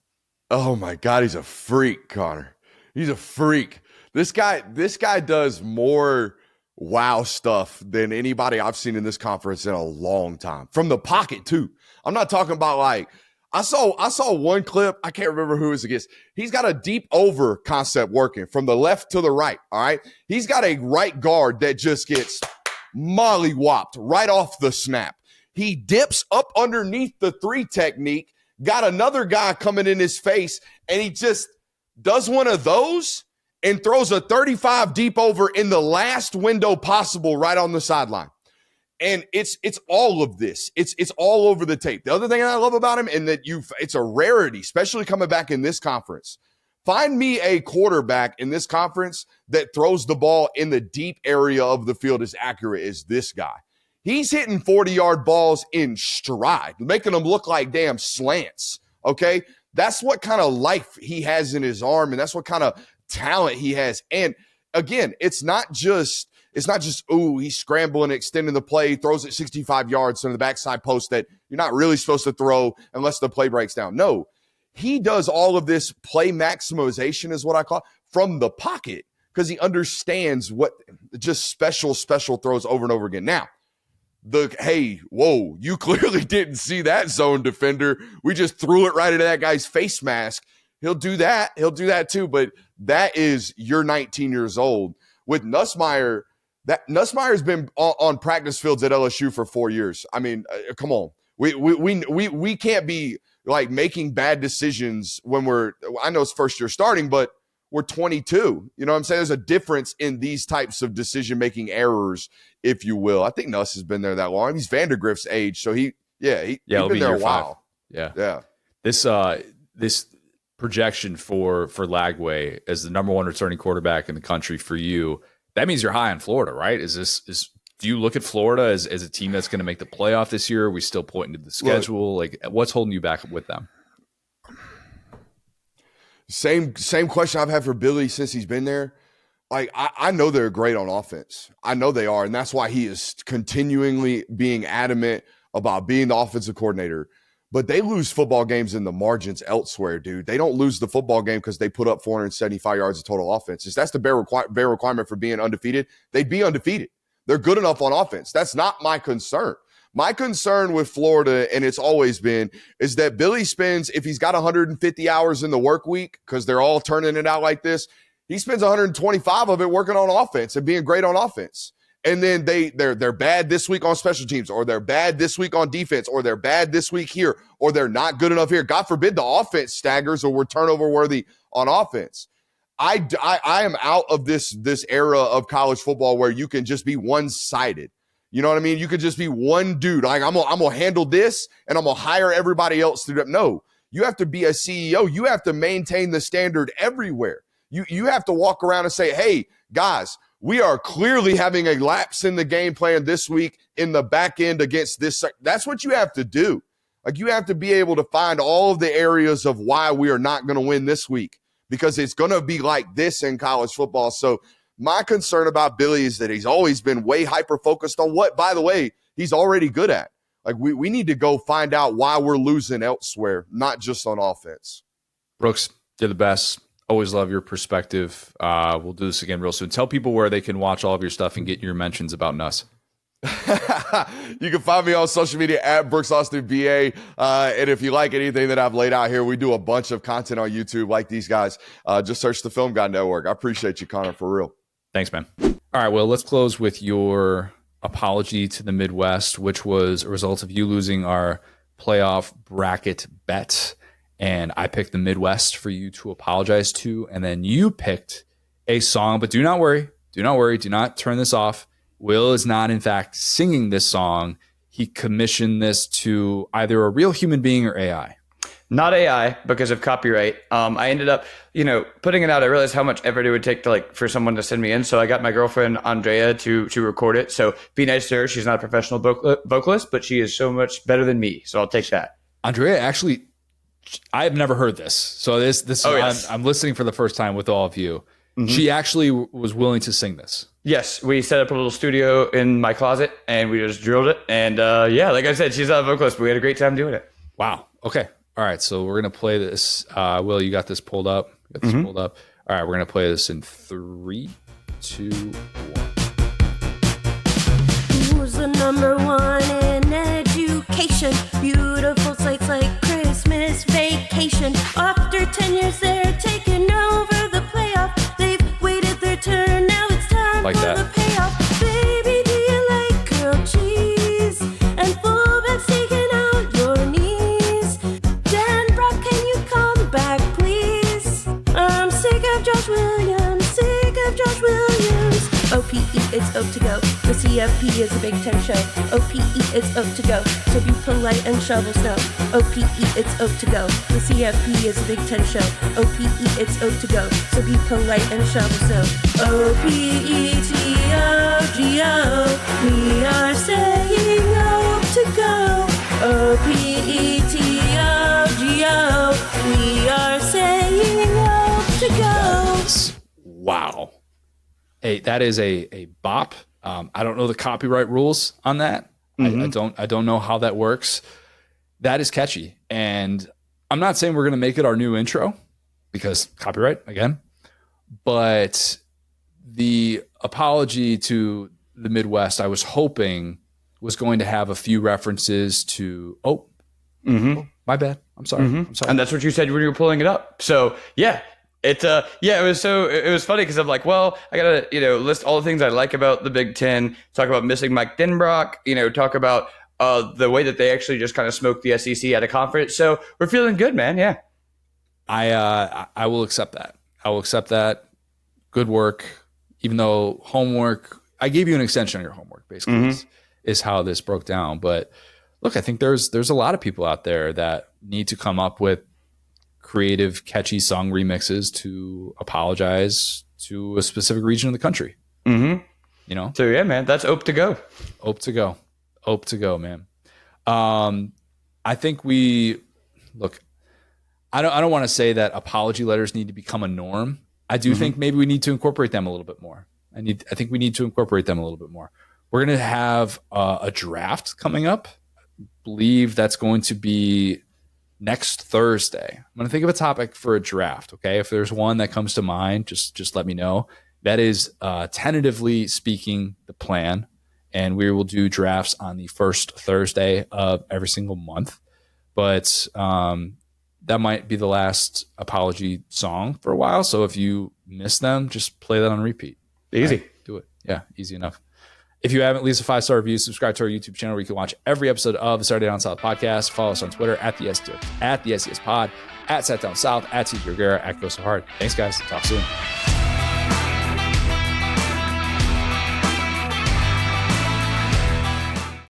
Oh my God, he's a freak, Connor. He's a freak. This guy does more wow stuff than anybody I've seen in this conference in a long time. From the pocket too. I'm not talking about like, I saw one clip, I can't remember who it was against. He's got a deep over concept working from the left to the right, all right? He's got a right guard that just gets mollywopped right off the snap. He dips up underneath the 3 technique, got another guy coming in his face, and he just does one of those and throws a 35 deep over in the last window possible right on the sideline. And it's all of this. It's all over the tape. The other thing I love about him, and that it's a rarity, especially coming back in this conference. Find me a quarterback in this conference that throws the ball in the deep area of the field as accurate as this guy. He's hitting 40-yard balls in stride, making them look like damn slants, okay? That's what kind of life he has in his arm, and that's what kind of talent he has. And again, it's not just, he's scrambling, extending the play, throws it 65 yards to the backside post that you're not really supposed to throw unless the play breaks down. No, he does all of this play maximization is what I call it, from the pocket, because he understands what just special throws over and over again. Now, hey, whoa, you clearly didn't see that zone defender. We just threw it right into that guy's face mask. He'll do that. He'll do that too. But that is, you're 19 years old. With Nussmeier, Nussmeier's been on practice fields at LSU for 4 years. I mean, come on. We can't be like making bad decisions when I know it's first year starting, but we're 22. You know what I'm saying? There's a difference in these types of decision-making errors, if you will. I think Nuss has been there that long. He's Vandegrift's age, so he's been there a while. 5. Yeah. This projection for Lagway as the number 1 returning quarterback in the country for you, that means you're high on Florida, right? Do you look at Florida as a team that's going to make the playoff this year? Are we still pointing to the schedule? Like, what's holding you back with them? Same question I've had for Billy since he's been there. Like, I know they're great on offense. I know they are, and that's why he is continually being adamant about being the offensive coordinator. But they lose football games in the margins elsewhere, dude. They don't lose the football game because they put up 475 yards of total offense. That's the bare requirement for being undefeated. They'd be undefeated. They're good enough on offense. That's not my concern. My concern with Florida, and it's always been, is that Billy spends, if he's got 150 hours in the work week, because they're all turning it out like this, he spends 125 of it working on offense and being great on offense. And then they're bad this week on special teams, or they're bad this week on defense, or they're bad this week here, or they're not good enough here. God forbid the offense staggers or we're turnover worthy on offense. I am out of this era of college football where you can just be one-sided. You know what I mean? You could just be one dude. Like, I'm gonna handle this, and I'm gonna hire everybody else to do it. No, you have to be a CEO. You have to maintain the standard everywhere. You have to walk around and say, hey, guys, we are clearly having a lapse in the game plan this week in the back end against this. That's what you have to do. Like, you have to be able to find all of the areas of why we are not going to win this week, because it's going to be like this in college football. So my concern about Billy is that he's always been way hyper-focused on what, by the way, he's already good at. Like, we need to go find out why we're losing elsewhere, not just on offense. Brooks, you're the best. Always love your perspective. We'll do this again real soon. Tell people where they can watch all of your stuff and get your mentions about Nuss. You can find me on social media at Brooks Austin BA. And if you like anything that I've laid out here, we do a bunch of content on YouTube like these guys. Just search the Film Guy Network. I appreciate you, Connor, for real. Thanks, man. All right, well, let's close with your apology to the Midwest, which was a result of you losing our playoff bracket bet. And I picked the Midwest for you to apologize to. And then you picked a song, but do not worry. Do not turn this off. Will is not, in fact, singing this song. He commissioned this to either a real human being or AI. Not AI, because of copyright. I ended up, putting it out. I realized how much effort it would take to for someone to send me in. So I got my girlfriend Andrea to record it. So be nice to her. She's not a professional vocalist, but she is so much better than me. So I'll take that. Andrea, actually, I have never heard this. So yes. I'm listening for the first time with all of you. Mm-hmm. She actually was willing to sing this. Yes, we set up a little studio in my closet and we just drilled it. And like I said, she's not a vocalist, but we had a great time doing it. Wow. Okay. All right. So we're going to play this. Will, you got this pulled up? All right. We're going to play this in 3, 2, 1. Who's the number one in education? Beautiful sights like Christmas vacation. After 10 years, they're taking over the playoff. They've waited their turn. Now it's time like for that. the payoff. Baby, do you like grilled cheese? And fullbacks taking out your knees. Dan Brock, can you come back, please? I'm sick of Josh Williams. OPE, it's O to go. The CFP is a Big Ten show. OPE, it's O to go. So be polite and shovel snow. OPE, it's O to go. The CFP is a Big Ten show. OPE, it's O to go. So be polite and shovel snow. OPETOGO. We are saying O to go. OPETOGO. We are saying O to go. Wow. Hey, that is a bop. I don't know the copyright rules on that. Mm-hmm. I don't know how that works. That is catchy. And I'm not saying we're going to make it our new intro because copyright again, but the apology to the Midwest, I was hoping was going to have a few references to, oh, my bad. I'm sorry. I'm sorry. And that's what you said when you were pulling it up. So yeah, it was funny because I'm like, well, I gotta, list all the things I like about the Big Ten, talk about missing Mike Denbrock, talk about the way that they actually just kind of smoked the SEC at a conference. So we're feeling good, man. Yeah. I will accept that. I will accept that. Good work. Even though homework, I gave you an extension on your homework, basically, is how this broke down. But look, I think there's a lot of people out there that need to come up with creative, catchy song remixes to apologize to a specific region of the country. So yeah, man, that's Ope to go. Ope to go, man. I think I don't want to say that apology letters need to become a norm. I do think maybe we need to incorporate them a little bit more. I think we need to incorporate them a little bit more. We're going to have a draft coming up. I believe that's going to be next Thursday. I'm going to think of a topic for a draft. Okay. If there's one that comes to mind, just let me know. That is tentatively speaking the plan. And we will do drafts on the first Thursday of every single month. But that might be the last apology song for a while. So if you miss them, just play that on repeat. Easy. Right? Do it. Yeah, easy enough. If you haven't, leave us a 5-star review. Subscribe to our YouTube channel where you can watch every episode of the Saturday Down South podcast. Follow us on Twitter at the SES Pod, at Sat Down South, at TJ O'Gara, at Go So Hard. Thanks, guys. Talk soon.